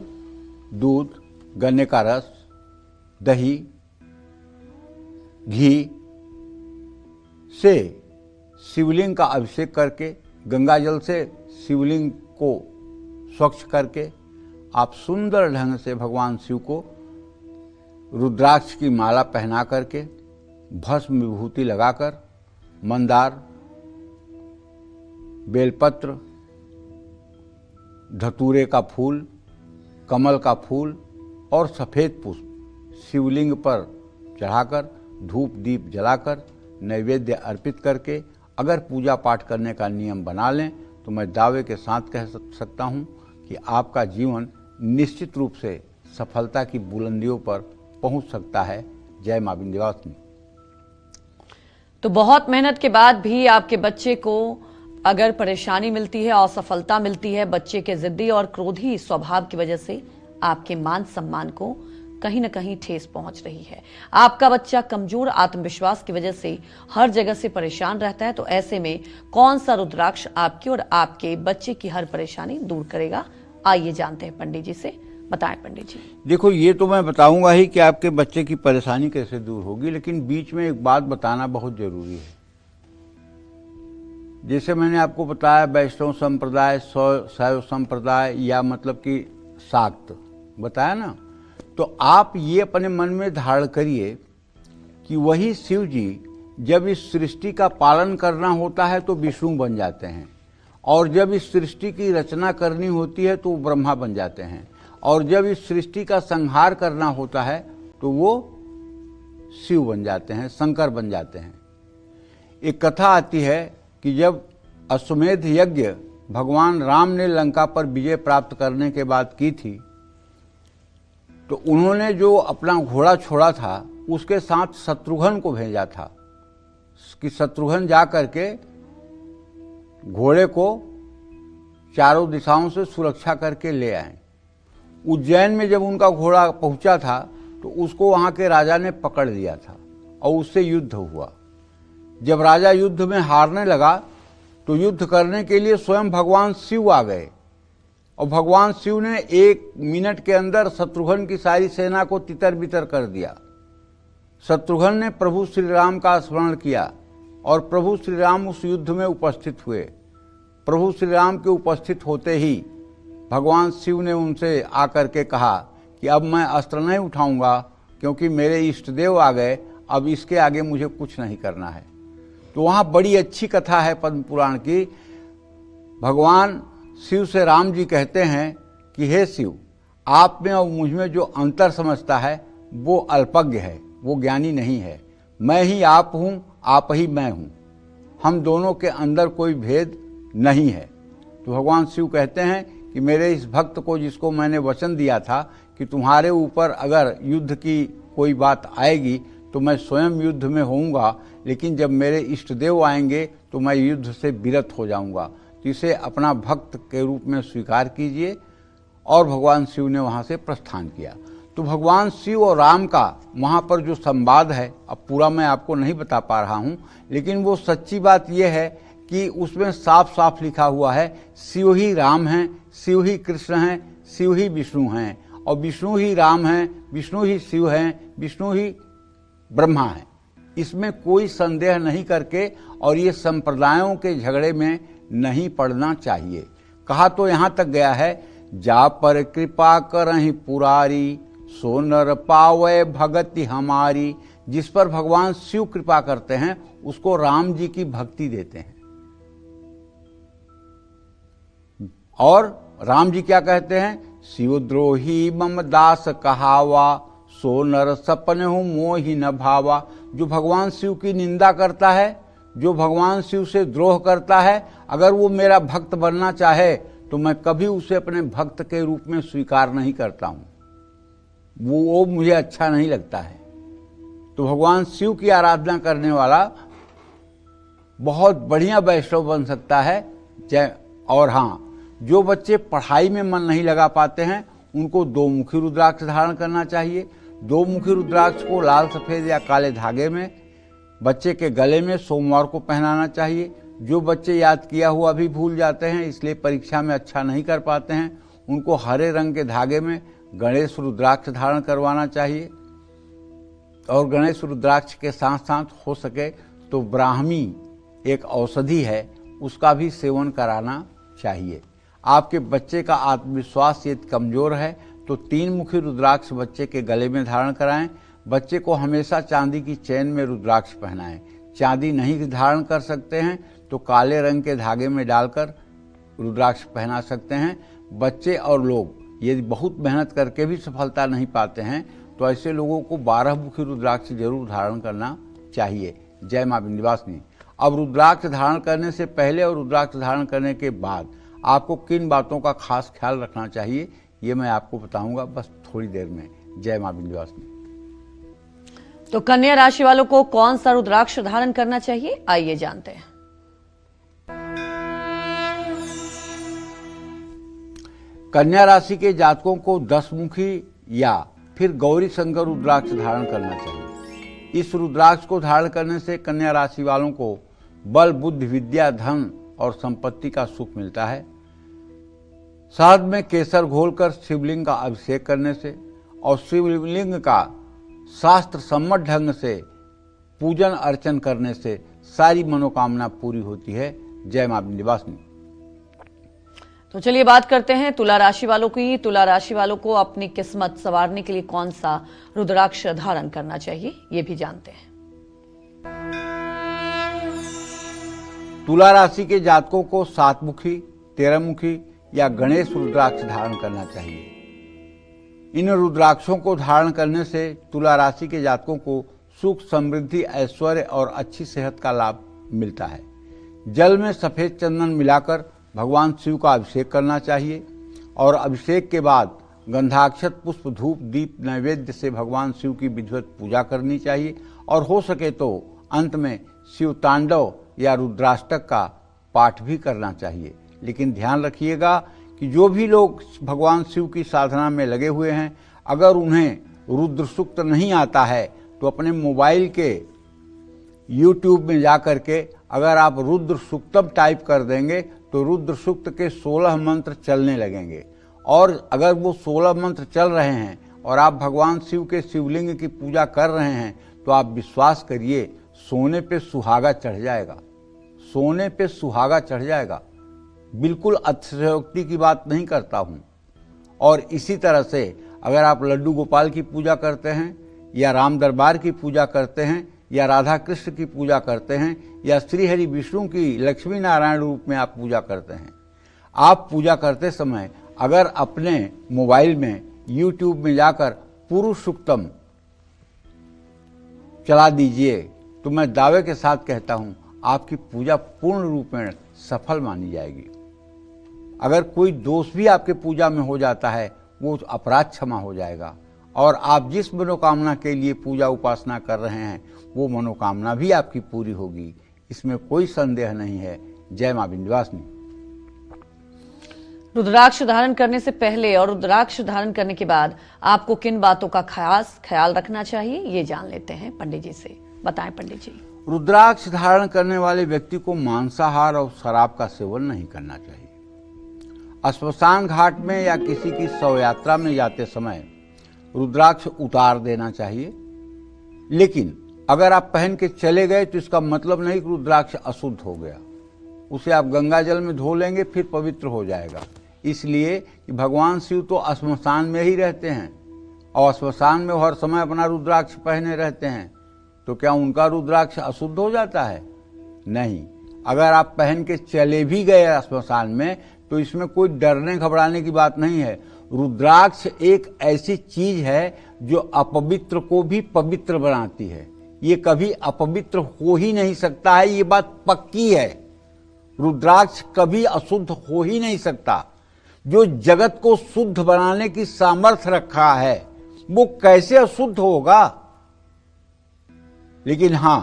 दूध, गन्ने का रस, दही, घी से शिवलिंग का अभिषेक करके, गंगा जल से शिवलिंग को स्वच्छ करके आप सुंदर ढंग से भगवान शिव को रुद्राक्ष की माला पहना करके, भस्म विभूति लगाकर, मंदार, बेलपत्र, धतूरे का फूल, कमल का फूल और सफ़ेद पुष्प शिवलिंग पर चढ़ाकर, धूप दीप जलाकर नैवेद्य अर्पित करके अगर पूजा पाठ करने का नियम बना लें तो मैं दावे के साथ कह सकता हूँ कि आपका जीवन निश्चित रूप से सफलता की बुलंदियों पर पहुँच सकता है। जय मां विंध्यवासिनी। तो बहुत मेहनत के बाद भी आपके बच्चे को अगर परेशानी मिलती है, असफलता मिलती है, बच्चे के जिद्दी और क्रोधी स्वभाव की वजह से आपके मान सम्मान को कहीं ना कहीं ठेस पहुंच रही है। आपका बच्चा कमजोर आत्मविश्वास की वजह से हर जगह से परेशान रहता है, तो ऐसे में कौन सा रुद्राक्ष आपकी और आपके बच्चे की हर परेशानी दूर करेगा? आइए जानते हैं पंडित जी से। बताएं पंडित जी। देखो, ये तो मैं बताऊंगा ही कि आपके बच्चे की परेशानी कैसे दूर होगी, लेकिन बीच में एक बात बताना बहुत जरूरी है। जैसे मैंने आपको बताया वैष्णव संप्रदाय, शैव संप्रदाय या मतलब कि शाक्त बताया ना, तो आप ये अपने मन में धारण करिए कि वही शिव जी जब इस सृष्टि का पालन करना होता है तो विष्णु बन जाते हैं, और जब इस सृष्टि की रचना करनी होती है तो वो ब्रह्मा बन जाते हैं, और जब इस सृष्टि का संहार करना होता है तो वो शिव बन जाते हैं, शंकर बन जाते हैं। एक कथा आती है कि जब अश्वमेध यज्ञ भगवान राम ने लंका पर विजय प्राप्त करने के बाद की थी, तो उन्होंने जो अपना घोड़ा छोड़ा था उसके साथ शत्रुघ्न को भेजा था कि शत्रुघ्न जा करके घोड़े को चारों दिशाओं से सुरक्षा करके ले आए। उज्जैन में जब उनका घोड़ा पहुंचा था तो उसको वहां के राजा ने पकड़ लिया था और उससे युद्ध हुआ। जब राजा युद्ध में हारने लगा तो युद्ध करने के लिए स्वयं भगवान शिव आ गए, और भगवान शिव ने 1 मिनट के अंदर शत्रुघ्न की सारी सेना को तितर बितर कर दिया। शत्रुघ्न ने प्रभु श्री राम का स्मरण किया और प्रभु श्री राम उस युद्ध में उपस्थित हुए। प्रभु श्री राम के उपस्थित होते ही भगवान शिव ने उनसे आकर के कहा कि अब मैं अस्त्र नहीं उठाऊंगा क्योंकि मेरे इष्ट देव आ गए, अब इसके आगे मुझे कुछ नहीं करना है। तो वहाँ बड़ी अच्छी कथा है पद्म पुराण की। भगवान शिव से राम जी कहते हैं कि हे शिव, आप में और मुझ में जो अंतर समझता है वो अल्पज्ञ है, वो ज्ञानी नहीं है। मैं ही आप हूँ, आप ही मैं हूँ, हम दोनों के अंदर कोई भेद नहीं है। तो भगवान शिव कहते हैं कि मेरे इस भक्त को, जिसको मैंने वचन दिया था कि तुम्हारे ऊपर अगर युद्ध की कोई बात आएगी तो मैं स्वयं युद्ध में होऊंगा, लेकिन जब मेरे इष्ट देव आएंगे तो मैं युद्ध से विरत हो जाऊंगा, तो इसे अपना भक्त के रूप में स्वीकार कीजिए। और भगवान शिव ने वहाँ से प्रस्थान किया। तो भगवान शिव और राम का वहाँ पर जो संवाद है, अब पूरा मैं आपको नहीं बता पा रहा हूँ, लेकिन वो सच्ची बात यह है कि उसमें साफ साफ लिखा हुआ है शिव ही राम हैं, शिव ही कृष्ण हैं, शिव ही विष्णु हैं, और विष्णु ही राम हैं, विष्णु ही शिव हैं, विष्णु ही ब्रह्मा हैं। इसमें कोई संदेह नहीं करके और ये संप्रदायों के झगड़े में नहीं पड़ना चाहिए। कहा तो यहाँ तक गया है, जा पर कृपा करहि पुरारी, सो नर पावे भगति हमारी। जिस पर भगवान शिव कृपा करते हैं उसको राम जी की भक्ति देते हैं। और राम जी क्या कहते हैं, शिवद्रोही मम दास कहावा, सो नर सपने हूँ मोहि न भावा। जो भगवान शिव की निंदा करता है, जो भगवान शिव से द्रोह करता है, अगर वो मेरा भक्त बनना चाहे तो मैं कभी उसे अपने भक्त के रूप में स्वीकार नहीं करता हूँ, वो मुझे अच्छा नहीं लगता है। तो भगवान शिव की आराधना करने वाला बहुत बढ़िया वैष्णव बन सकता है। जय। और हाँ, जो बच्चे पढ़ाई में मन नहीं लगा पाते हैं उनको 2 मुखी रुद्राक्ष धारण करना चाहिए। 2 मुखी रुद्राक्ष को लाल, सफेद या काले धागे में बच्चे के गले में सोमवार को पहनाना चाहिए। जो बच्चे याद किया हुआ भी भूल जाते हैं, इसलिए परीक्षा में अच्छा नहीं कर पाते हैं, उनको हरे रंग के धागे में गणेश रुद्राक्ष धारण करवाना चाहिए। और गणेश रुद्राक्ष के साथ साथ हो सके तो ब्राह्मी एक औषधि है, उसका भी सेवन कराना चाहिए। आपके बच्चे का आत्मविश्वास यदि कमजोर है तो 3 मुखी रुद्राक्ष बच्चे के गले में धारण कराएं। बच्चे को हमेशा चांदी की चेन में रुद्राक्ष पहनाएं। चांदी नहीं धारण कर सकते हैं तो काले रंग के धागे में डालकर रुद्राक्ष पहना सकते हैं। बच्चे और लोग यदि बहुत मेहनत करके भी सफलता नहीं पाते हैं तो ऐसे लोगों को 12 मुखी रुद्राक्ष जरूर धारण करना चाहिए। जय मां विंध्यवासिनी। अब रुद्राक्ष धारण करने से पहले और रुद्राक्ष धारण करने के बाद आपको किन बातों का खास ख्याल रखना चाहिए, ये मैं आपको बताऊंगा बस थोड़ी देर में। जय मां विंध्यवासिनी। तो कन्या राशि वालों को कौन सा रुद्राक्ष धारण करना चाहिए, आइए जानते हैं। कन्या राशि के जातकों को 10 मुखी या फिर गौरी शंकर रुद्राक्ष धारण करना चाहिए। इस रुद्राक्ष को धारण करने से कन्या राशि वालों को बल, बुद्धि, विद्या, धन और संपत्ति का सुख मिलता है। शहद में केसर घोलकर शिवलिंग का अभिषेक करने से और शिवलिंग का शास्त्र सम्मत ढंग से पूजन अर्चन करने से सारी मनोकामना पूरी होती है। जय मां विंध्यवासिनी। तो चलिए बात करते हैं तुला राशि वालों की। तुला राशि वालों को अपनी किस्मत संवारने के लिए कौन सा रुद्राक्ष धारण करना चाहिए, ये भी जानते हैं। तुला राशि के जातकों को 7 मुखी, 13 मुखी या गणेश रुद्राक्ष धारण करना चाहिए। इन रुद्राक्षों को धारण करने से तुला राशि के जातकों को सुख, समृद्धि, ऐश्वर्य और अच्छी सेहत का लाभ मिलता है। जल में सफेद चंदन मिलाकर भगवान शिव का अभिषेक करना चाहिए और अभिषेक के बाद गंधाक्षत, पुष्प, धूप, दीप, नैवेद्य से भगवान शिव की विधिवत पूजा करनी चाहिए और हो सके तो अंत में शिव तांडव या रुद्राष्टक का पाठ भी करना चाहिए। लेकिन ध्यान रखिएगा कि जो भी लोग भगवान शिव की साधना में लगे हुए हैं, अगर उन्हें रुद्र सूक्त नहीं आता है तो अपने मोबाइल के YouTube में जाकर के अगर आप रुद्र सूक्तम टाइप कर देंगे तो रुद्र सूक्त के 16 मंत्र चलने लगेंगे। और अगर वो 16 मंत्र चल रहे हैं और आप भगवान शिव के शिवलिंग की पूजा कर रहे हैं तो आप विश्वास करिए सोने पे सुहागा चढ़ जाएगा, सोने पे सुहागा चढ़ जाएगा। बिल्कुल अतिशयोक्ति की बात नहीं करता हूं। और इसी तरह से अगर आप लड्डू गोपाल की पूजा करते हैं या राम दरबार की पूजा करते हैं या राधा कृष्ण की पूजा करते हैं या श्री हरि विष्णु की लक्ष्मी नारायण रूप में आप पूजा करते हैं, आप पूजा करते समय अगर अपने मोबाइल में YouTube में जाकर पुरुष सूक्तम चला दीजिए तो मैं दावे के साथ कहता हूं आपकी पूजा पूर्ण रूप में सफल मानी जाएगी। अगर कोई दोष भी आपके पूजा में हो जाता है वो अपराध क्षमा हो जाएगा और आप जिस मनोकामना के लिए पूजा उपासना कर रहे हैं वो मनोकामना भी आपकी पूरी होगी, इसमें कोई संदेह नहीं है। जय मां विंध्यवासिनी। रुद्राक्ष धारण करने से पहले और रुद्राक्ष धारण करने के बाद आपको किन बातों का खास ख्याल रखना चाहिए, ये जान लेते हैं पंडित जी से। बताएं पंडित जी। रुद्राक्ष धारण करने वाले व्यक्ति को मांसाहार और शराब का सेवन नहीं करना चाहिए। श्मशान घाट में या किसी की शव यात्रा में जाते समय रुद्राक्ष उतार देना चाहिए। लेकिन अगर आप पहन के चले गए तो इसका मतलब नहीं कि रुद्राक्ष अशुद्ध हो गया, उसे आप गंगा जल में धो लेंगे फिर पवित्र हो जाएगा। इसलिए कि भगवान शिव तो श्मशान में ही रहते हैं और श्मशान में हर समय अपना रुद्राक्ष पहने रहते हैं, तो क्या उनका रुद्राक्ष अशुद्ध हो जाता है? नहीं। अगर आप पहन के चले भी गए श्मशान में तो इसमें कोई डरने घबराने की बात नहीं है। रुद्राक्ष एक ऐसी चीज है जो अपवित्र को भी पवित्र बनाती है। ये कभी अपवित्र हो ही नहीं सकता है, ये बात पक्की है। रुद्राक्ष कभी अशुद्ध हो ही नहीं सकता। जो जगत को शुद्ध बनाने की सामर्थ्य रखा है वो कैसे अशुद्ध होगा? लेकिन हां,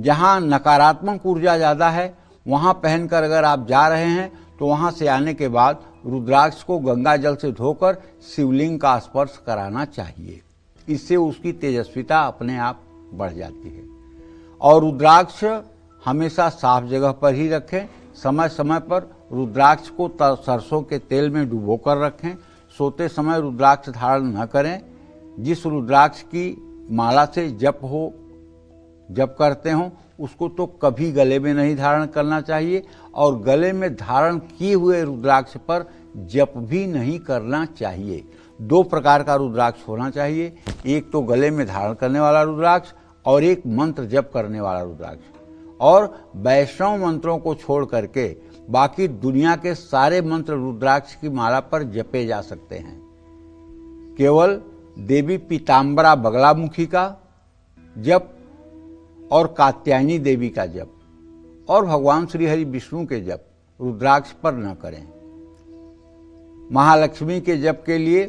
जहां नकारात्मक ऊर्जा ज्यादा है वहां पहनकर अगर आप जा रहे हैं तो वहां से आने के बाद रुद्राक्ष को गंगा जल से धोकर शिवलिंग का स्पर्श कराना चाहिए। इससे उसकी तेजस्विता अपने आप बढ़ जाती है। और रुद्राक्ष हमेशा साफ जगह पर ही रखें। समय समय पर रुद्राक्ष को सरसों के तेल में डुबो कर रखें। सोते समय रुद्राक्ष धारण न करें। जिस रुद्राक्ष की माला से जप करते हो उसको तो कभी गले में नहीं धारण करना चाहिए और गले में धारण किए हुए रुद्राक्ष पर जप भी नहीं करना चाहिए। 2 प्रकार का रुद्राक्ष होना चाहिए, एक तो गले में धारण करने वाला रुद्राक्ष और एक मंत्र जप करने वाला रुद्राक्ष। और वैष्णव मंत्रों को छोड़ करके बाकी दुनिया के सारे मंत्र रुद्राक्ष की माला पर जपे जा सकते हैं। केवल देवी पीताम्बरा बगलामुखी का जप और कात्यायनी देवी का जप और भगवान श्री हरि विष्णु के जप रुद्राक्ष पर न करें। महालक्ष्मी के जप के लिए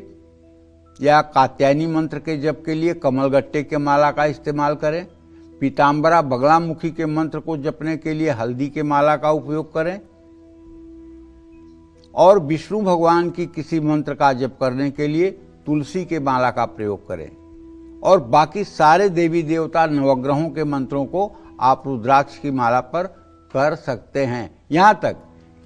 या कात्यायनी मंत्र के जप के लिए कमलगट्टे के माला का इस्तेमाल करें। पीताम्बरा बगलामुखी के मंत्र को जपने के लिए हल्दी के माला का उपयोग करें और विष्णु भगवान की किसी मंत्र का जप करने के लिए तुलसी के माला का प्रयोग करें। और बाकी सारे देवी देवता नवग्रहों के मंत्रों को आप रुद्राक्ष की माला पर कर सकते हैं। यहाँ तक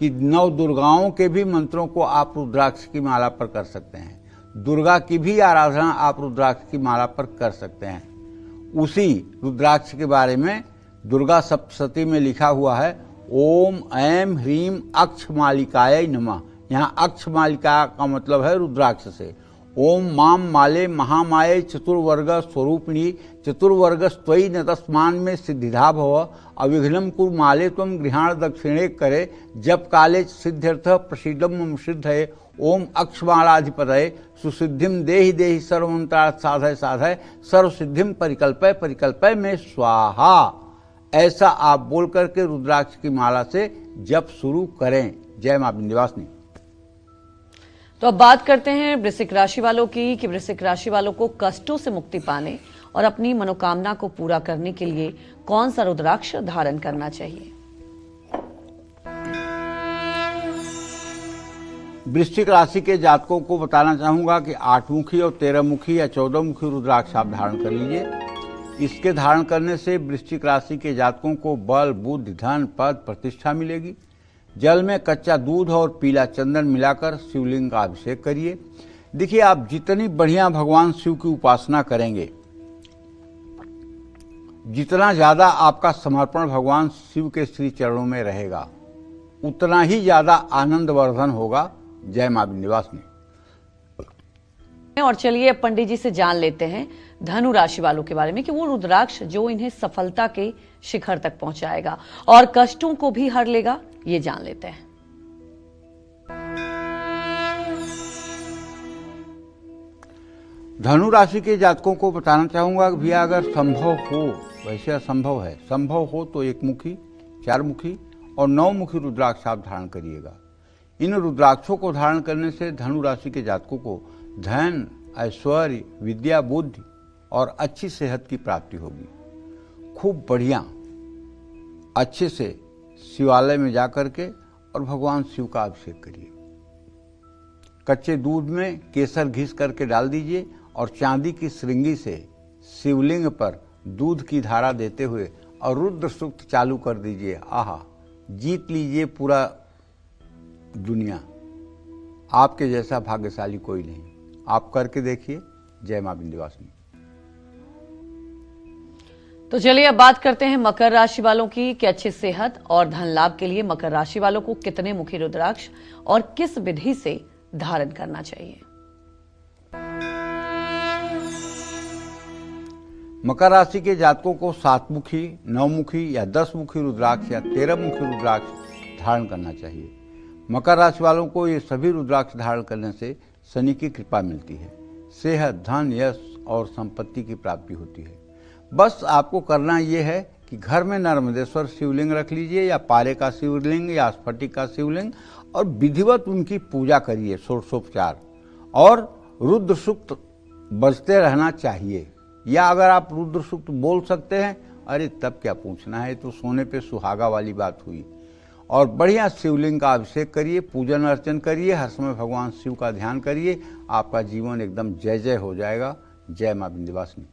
कि नव दुर्गाओं के भी मंत्रों को आप रुद्राक्ष की माला पर कर सकते हैं। दुर्गा की भी आराधना आप रुद्राक्ष की माला पर कर सकते हैं। उसी रुद्राक्ष के बारे में दुर्गा सप्तशती में लिखा हुआ है, ओम ऐं ह्रीं अक्षमालिकाय नमः। यहाँ अक्षमालिका का मतलब है रुद्राक्ष से। ओम माम माले महामाये चतुर्वर्ग स्वरूपिणी चतुर्वर्ग स्वयि न तस्मान में सिद्धिधा भव अविघ्नम कुरु माले त्वं गृहाण दक्षिणे करे जप काले सिद्ध्यर्थ प्रसिद्धम मम सिद्धये ओम अक्षमालाधिपतये सुसिद्धिम देहि देहि सर्वमंत्रार्थ साधय साधय सर्वसिद्धिम परिकल्पय परिकल्पय में स्वाहा। ऐसा आप बोल करके रुद्राक्ष की माला से जप शुरू करें। जय मां विंध्यवासिनी। तो अब बात करते हैं वृश्चिक राशि वालों की कि वृश्चिक राशि वालों को कष्टों से मुक्ति पाने और अपनी मनोकामना को पूरा करने के लिए कौन सा रुद्राक्ष धारण करना चाहिए। वृश्चिक राशि के जातकों को बताना चाहूंगा कि 8 मुखी और 13 मुखी या 14 मुखी रुद्राक्ष आप धारण कर लीजिए। इसके धारण करने से वृश्चिक राशि के जातकों को बल बुद्धि धन पद प्रतिष्ठा मिलेगी। जल में कच्चा दूध और पीला चंदन मिलाकर शिवलिंग का अभिषेक करिए। देखिए, आप जितनी बढ़िया भगवान शिव की उपासना करेंगे, जितना ज्यादा आपका समर्पण भगवान शिव के श्री चरणों में रहेगा, उतना ही ज्यादा आनंदवर्धन होगा। जय मां विंध्यवासिनी। और चलिए अब पंडित जी से जान लेते हैं धनु राशि वालों के बारे में कि वो रुद्राक्ष जो इन्हें सफलता के शिखर तक पहुंचाएगा और कष्टों को भी हर लेगा, ये जान लेते हैं। धनु राशि के जातकों को बताना चाहूंगा कि भैया अगर संभव हो, वैसे असंभव है, संभव हो तो 1 मुखी 4 मुखी और 9 मुखी रुद्राक्ष आप धारण करिएगा। इन रुद्राक्षों को धारण करने से धनु राशि के जातकों को धन ऐश्वर्य विद्या बुद्धि और अच्छी सेहत की प्राप्ति होगी। खूब बढ़िया अच्छे से शिवालय में जाकर के और भगवान शिव का अभिषेक करिए। कच्चे दूध में केसर घिस करके डाल दीजिए और चांदी की श्रृंगी से शिवलिंग पर दूध की धारा देते हुए और रुद्र सूक्त चालू कर दीजिए। आहा, जीत लीजिए पूरा दुनिया। आपके जैसा भाग्यशाली कोई नहीं, आप करके देखिए। जय मां विंध्यवासिनी। तो चलिए अब बात करते हैं मकर राशि वालों की कि अच्छी सेहत और धन लाभ के लिए मकर राशि वालों को कितने मुखी रुद्राक्ष और किस विधि से धारण करना चाहिए। मकर राशि के जातकों को 7 मुखी 9 मुखी या 10 मुखी रुद्राक्ष या 13 मुखी रुद्राक्ष धारण करना चाहिए। मकर राशि वालों को ये सभी रुद्राक्ष धारण करने से शनि की कृपा मिलती है, सेहत धन यश और संपत्ति की प्राप्ति होती है। बस आपको करना ये है कि घर में नर्मदेश्वर शिवलिंग रख लीजिए या पारे का शिवलिंग या स्फटिक का शिवलिंग और विधिवत उनकी पूजा करिए, षोडशोपचार, और रुद्र सूक्त बजते रहना चाहिए। या अगर आप रुद्र सूक्त बोल सकते हैं, अरे तब क्या पूछना है, तो सोने पे सुहागा वाली बात हुई। और बढ़िया शिवलिंग का अभिषेक करिए, पूजन अर्चन करिए, हर समय भगवान शिव का ध्यान करिए, आपका जीवन एकदम जय जय हो जाएगा। जय मां विंध्यवासिनी।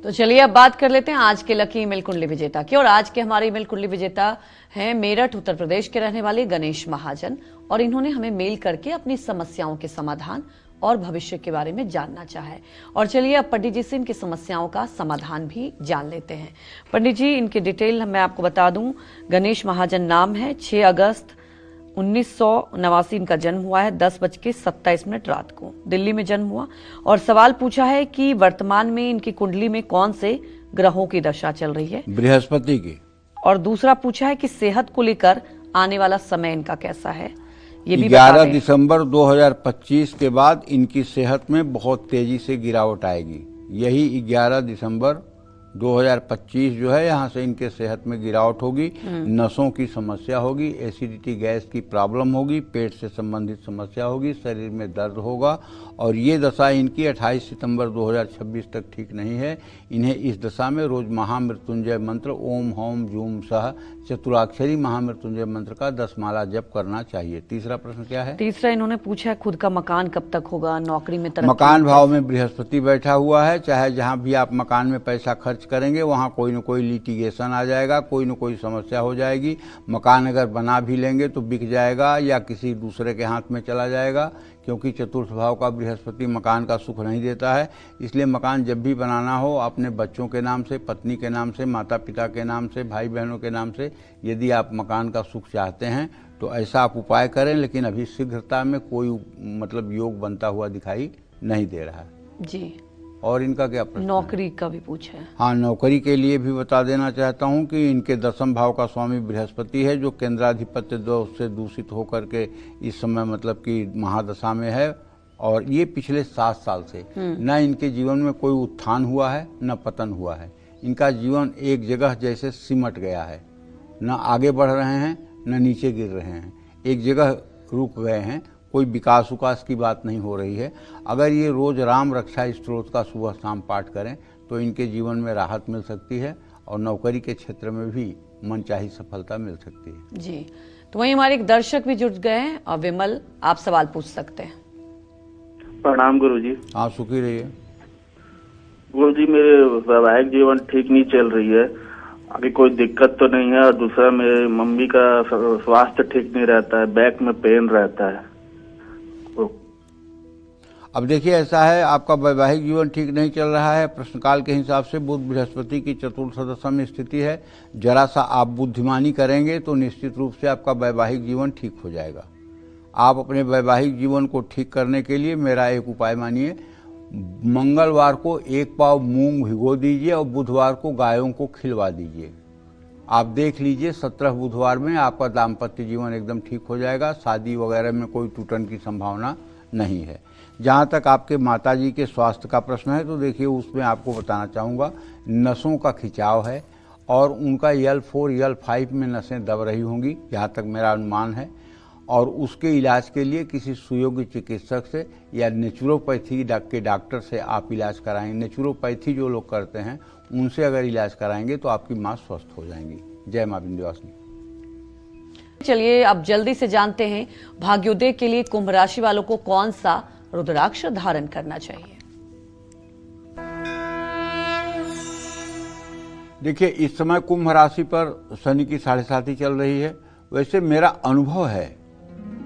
तो चलिए अब बात कर लेते हैं आज के लकी ईमेल कुंडली विजेता की। और आज के हमारे ईमेल कुंडली विजेता हैं मेरठ उत्तर प्रदेश के रहने वाले गणेश महाजन, और इन्होंने हमें मेल करके अपनी समस्याओं के समाधान और भविष्य के बारे में जानना चाहा है। और चलिए अब पंडित जी से इनकी समस्याओं का समाधान भी जान लेते हैं। पंडित जी, इनकी डिटेल मैं आपको बता दूं। गणेश महाजन नाम है, 6 अगस्त 1989 इनका जन्म हुआ है, 10:27 रात को दिल्ली में जन्म हुआ। और सवाल पूछा है कि वर्तमान में इनकी कुंडली में कौन से ग्रहों की दशा चल रही है, बृहस्पति की। और दूसरा पूछा है कि सेहत को लेकर आने वाला समय इनका कैसा है, ये भी 11 दिसंबर 2025 के बाद इनकी सेहत में बहुत तेजी से गिरावट आएगी। यही 11 दिसंबर 2025 जो है यहाँ से इनके सेहत में गिरावट होगी, नसों की समस्या होगी, एसिडिटी गैस की प्रॉब्लम होगी, पेट से संबंधित समस्या होगी, शरीर में दर्द होगा। और ये दशा इनकी 28 सितंबर 2026 तक ठीक नहीं है। इन्हें इस दशा में रोज महामृत्युंजय मंत्र ओम होम जूम सह चतुराक्षरी महामृत्युंजय मंत्र का 10 माला जप करना चाहिए। तीसरा प्रश्न क्या है? तीसरा इन्होंने पूछा है खुद का मकान कब तक होगा, नौकरी में तरक्की। मकान भाव में बृहस्पति बैठा हुआ है, चाहे जहां भी आप मकान में पैसा खर्च करेंगे वहां कोई न कोई लिटिगेशन आ जाएगा, कोई न कोई समस्या हो जाएगी। मकान अगर बना भी लेंगे तो बिक जाएगा या किसी दूसरे के हाथ में चला जाएगा, क्योंकि चतुर्थ भाव का बृहस्पति मकान का सुख नहीं देता है। इसलिए मकान जब भी बनाना हो अपने बच्चों के नाम से, पत्नी के नाम से, माता पिता के नाम से, भाई बहनों के नाम से यदि आप मकान का सुख चाहते हैं तो ऐसा आप उपाय करें। लेकिन अभी शीघ्रता में कोई मतलब योग बनता हुआ दिखाई नहीं दे रहा है जी। और इनका क्या प्रश्न? नौकरी का भी पूछा है। हाँ, नौकरी के लिए भी बता देना चाहता हूँ कि इनके 10वें भाव का स्वामी बृहस्पति है, जो केंद्राधिपत्य दोष से दूषित होकर के इस समय मतलब कि महादशा में है। और ये पिछले 7 साल से न इनके जीवन में कोई उत्थान हुआ है न पतन हुआ है। इनका जीवन एक जगह जैसे सिमट गया है, न आगे बढ़ रहे हैं न नीचे गिर रहे हैं, एक जगह रुक गए हैं। कोई विकास उकास की बात नहीं हो रही है। अगर ये रोज राम रक्षा स्त्रोत का सुबह शाम पाठ करें तो इनके जीवन में राहत मिल सकती है और नौकरी के क्षेत्र में भी मनचाही सफलता मिल सकती है जी। तो वहीं हमारे एक दर्शक भी जुड़ गए हैं और विमल, आप सवाल पूछ सकते हैं। प्रणाम गुरुजी। हाँ, सुखी रहिए। गुरुजी, मेरे वैवाहिक जीवन ठीक नहीं चल रही है, आगे कोई दिक्कत तो नहीं है। और दूसरा, मेरे मम्मी का स्वास्थ्य ठीक नहीं रहता है, बैक में पेन रहता है। अब देखिए, ऐसा है, आपका वैवाहिक जीवन ठीक नहीं चल रहा है। प्रश्नकाल के हिसाब से बुध बृहस्पति की चतुर्थ दशा में स्थिति है। जरा सा आप बुद्धिमानी करेंगे तो निश्चित रूप से आपका वैवाहिक जीवन ठीक हो जाएगा। आप अपने वैवाहिक जीवन को ठीक करने के लिए मेरा एक उपाय मानिए। मंगलवार को 1 पाव मूंग भिगो दीजिए और बुधवार को गायों को खिलवा दीजिए। आप देख लीजिए 17 बुधवार में आपका दाम्पत्य जीवन एकदम ठीक हो जाएगा। शादी वगैरह में कोई टूटन की संभावना नहीं है। जहाँ तक आपके माताजी के स्वास्थ्य का प्रश्न है तो देखिए, उसमें आपको बताना चाहूँगा, नसों का खिंचाव है और उनका L4 L5 में नसें दब रही होंगी, जहाँ तक मेरा अनुमान है। और उसके इलाज के लिए किसी सुयोग्य चिकित्सक से या नेचुरोपैथी के डॉक्टर से आप इलाज कराएंगे। नेचुरोपैथी जो लोग करते हैं उनसे अगर इलाज कराएंगे तो आपकी माँ स्वस्थ हो जाएंगी। जय माँ विंध्यवासिनी। चलिए अब जल्दी से जानते हैं भाग्योदय के लिए कुंभ राशि वालों को कौन सा रुद्राक्ष धारण करना चाहिए। देखिए, इस समय कुंभ राशि पर शनि की 7.5 चल रही है। वैसे मेरा अनुभव है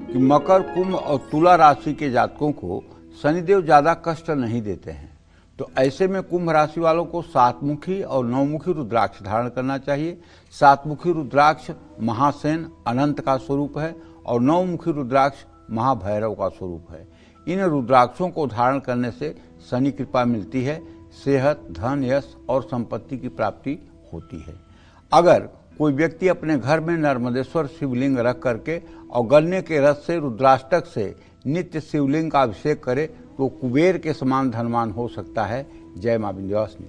कि मकर, कुंभ और तुला राशि के जातकों को शनिदेव ज्यादा कष्ट नहीं देते हैं। तो ऐसे में कुंभ राशि वालों को 7मुखी और 9मुखी रुद्राक्ष धारण करना चाहिए। 7मुखी रुद्राक्ष महासेन अनंत का स्वरूप है और 9मुखी रुद्राक्ष महाभैरव का स्वरूप है। इन रुद्राक्षों को धारण करने से शनि कृपा मिलती है, सेहत, धन, यश और संपत्ति की प्राप्ति होती है। अगर कोई व्यक्ति अपने घर में नर्मदेश्वर शिवलिंग रख करके और गन्ने के रस से रुद्राष्टक से नित्य शिवलिंग का अभिषेक करे तो कुबेर के समान धनवान हो सकता है। जय मां विंध्यवासिनी।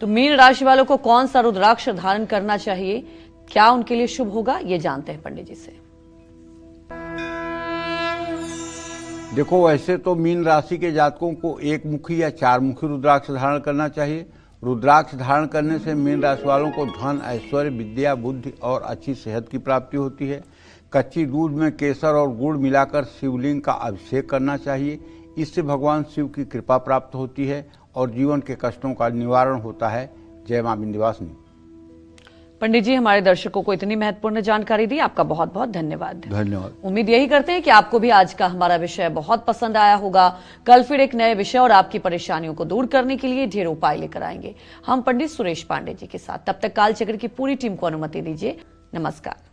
तो मीन राशि वालों को कौन सा रुद्राक्ष धारण करना चाहिए, क्या उनके लिए शुभ होगा, ये जानते हैं पंडित जी से। देखो, वैसे तो मीन राशि के जातकों को 1मुखी या 4मुखी रुद्राक्ष धारण करना चाहिए। रुद्राक्ष धारण करने से मीन राशि वालों को धन, ऐश्वर्य, विद्या, बुद्धि और अच्छी सेहत की प्राप्ति होती है। कच्ची दूध में केसर और गुड़ मिलाकर शिवलिंग का अभिषेक करना चाहिए। इससे भगवान शिव की कृपा प्राप्त होती है और जीवन के कष्टों का निवारण होता है। जय मां विंध्यवासिनी। पंडित जी, हमारे दर्शकों को इतनी महत्वपूर्ण जानकारी दी, आपका बहुत बहुत धन्यवाद। धन्यवाद। उम्मीद यही करते हैं कि आपको भी आज का हमारा विषय बहुत पसंद आया होगा। कल फिर एक नए विषय और आपकी परेशानियों को दूर करने के लिए ढेर उपाय लेकर आएंगे हम पंडित सुरेश पांडे जी के साथ। तब तक कालचक्र की पूरी टीम को अनुमति दीजिए। नमस्कार।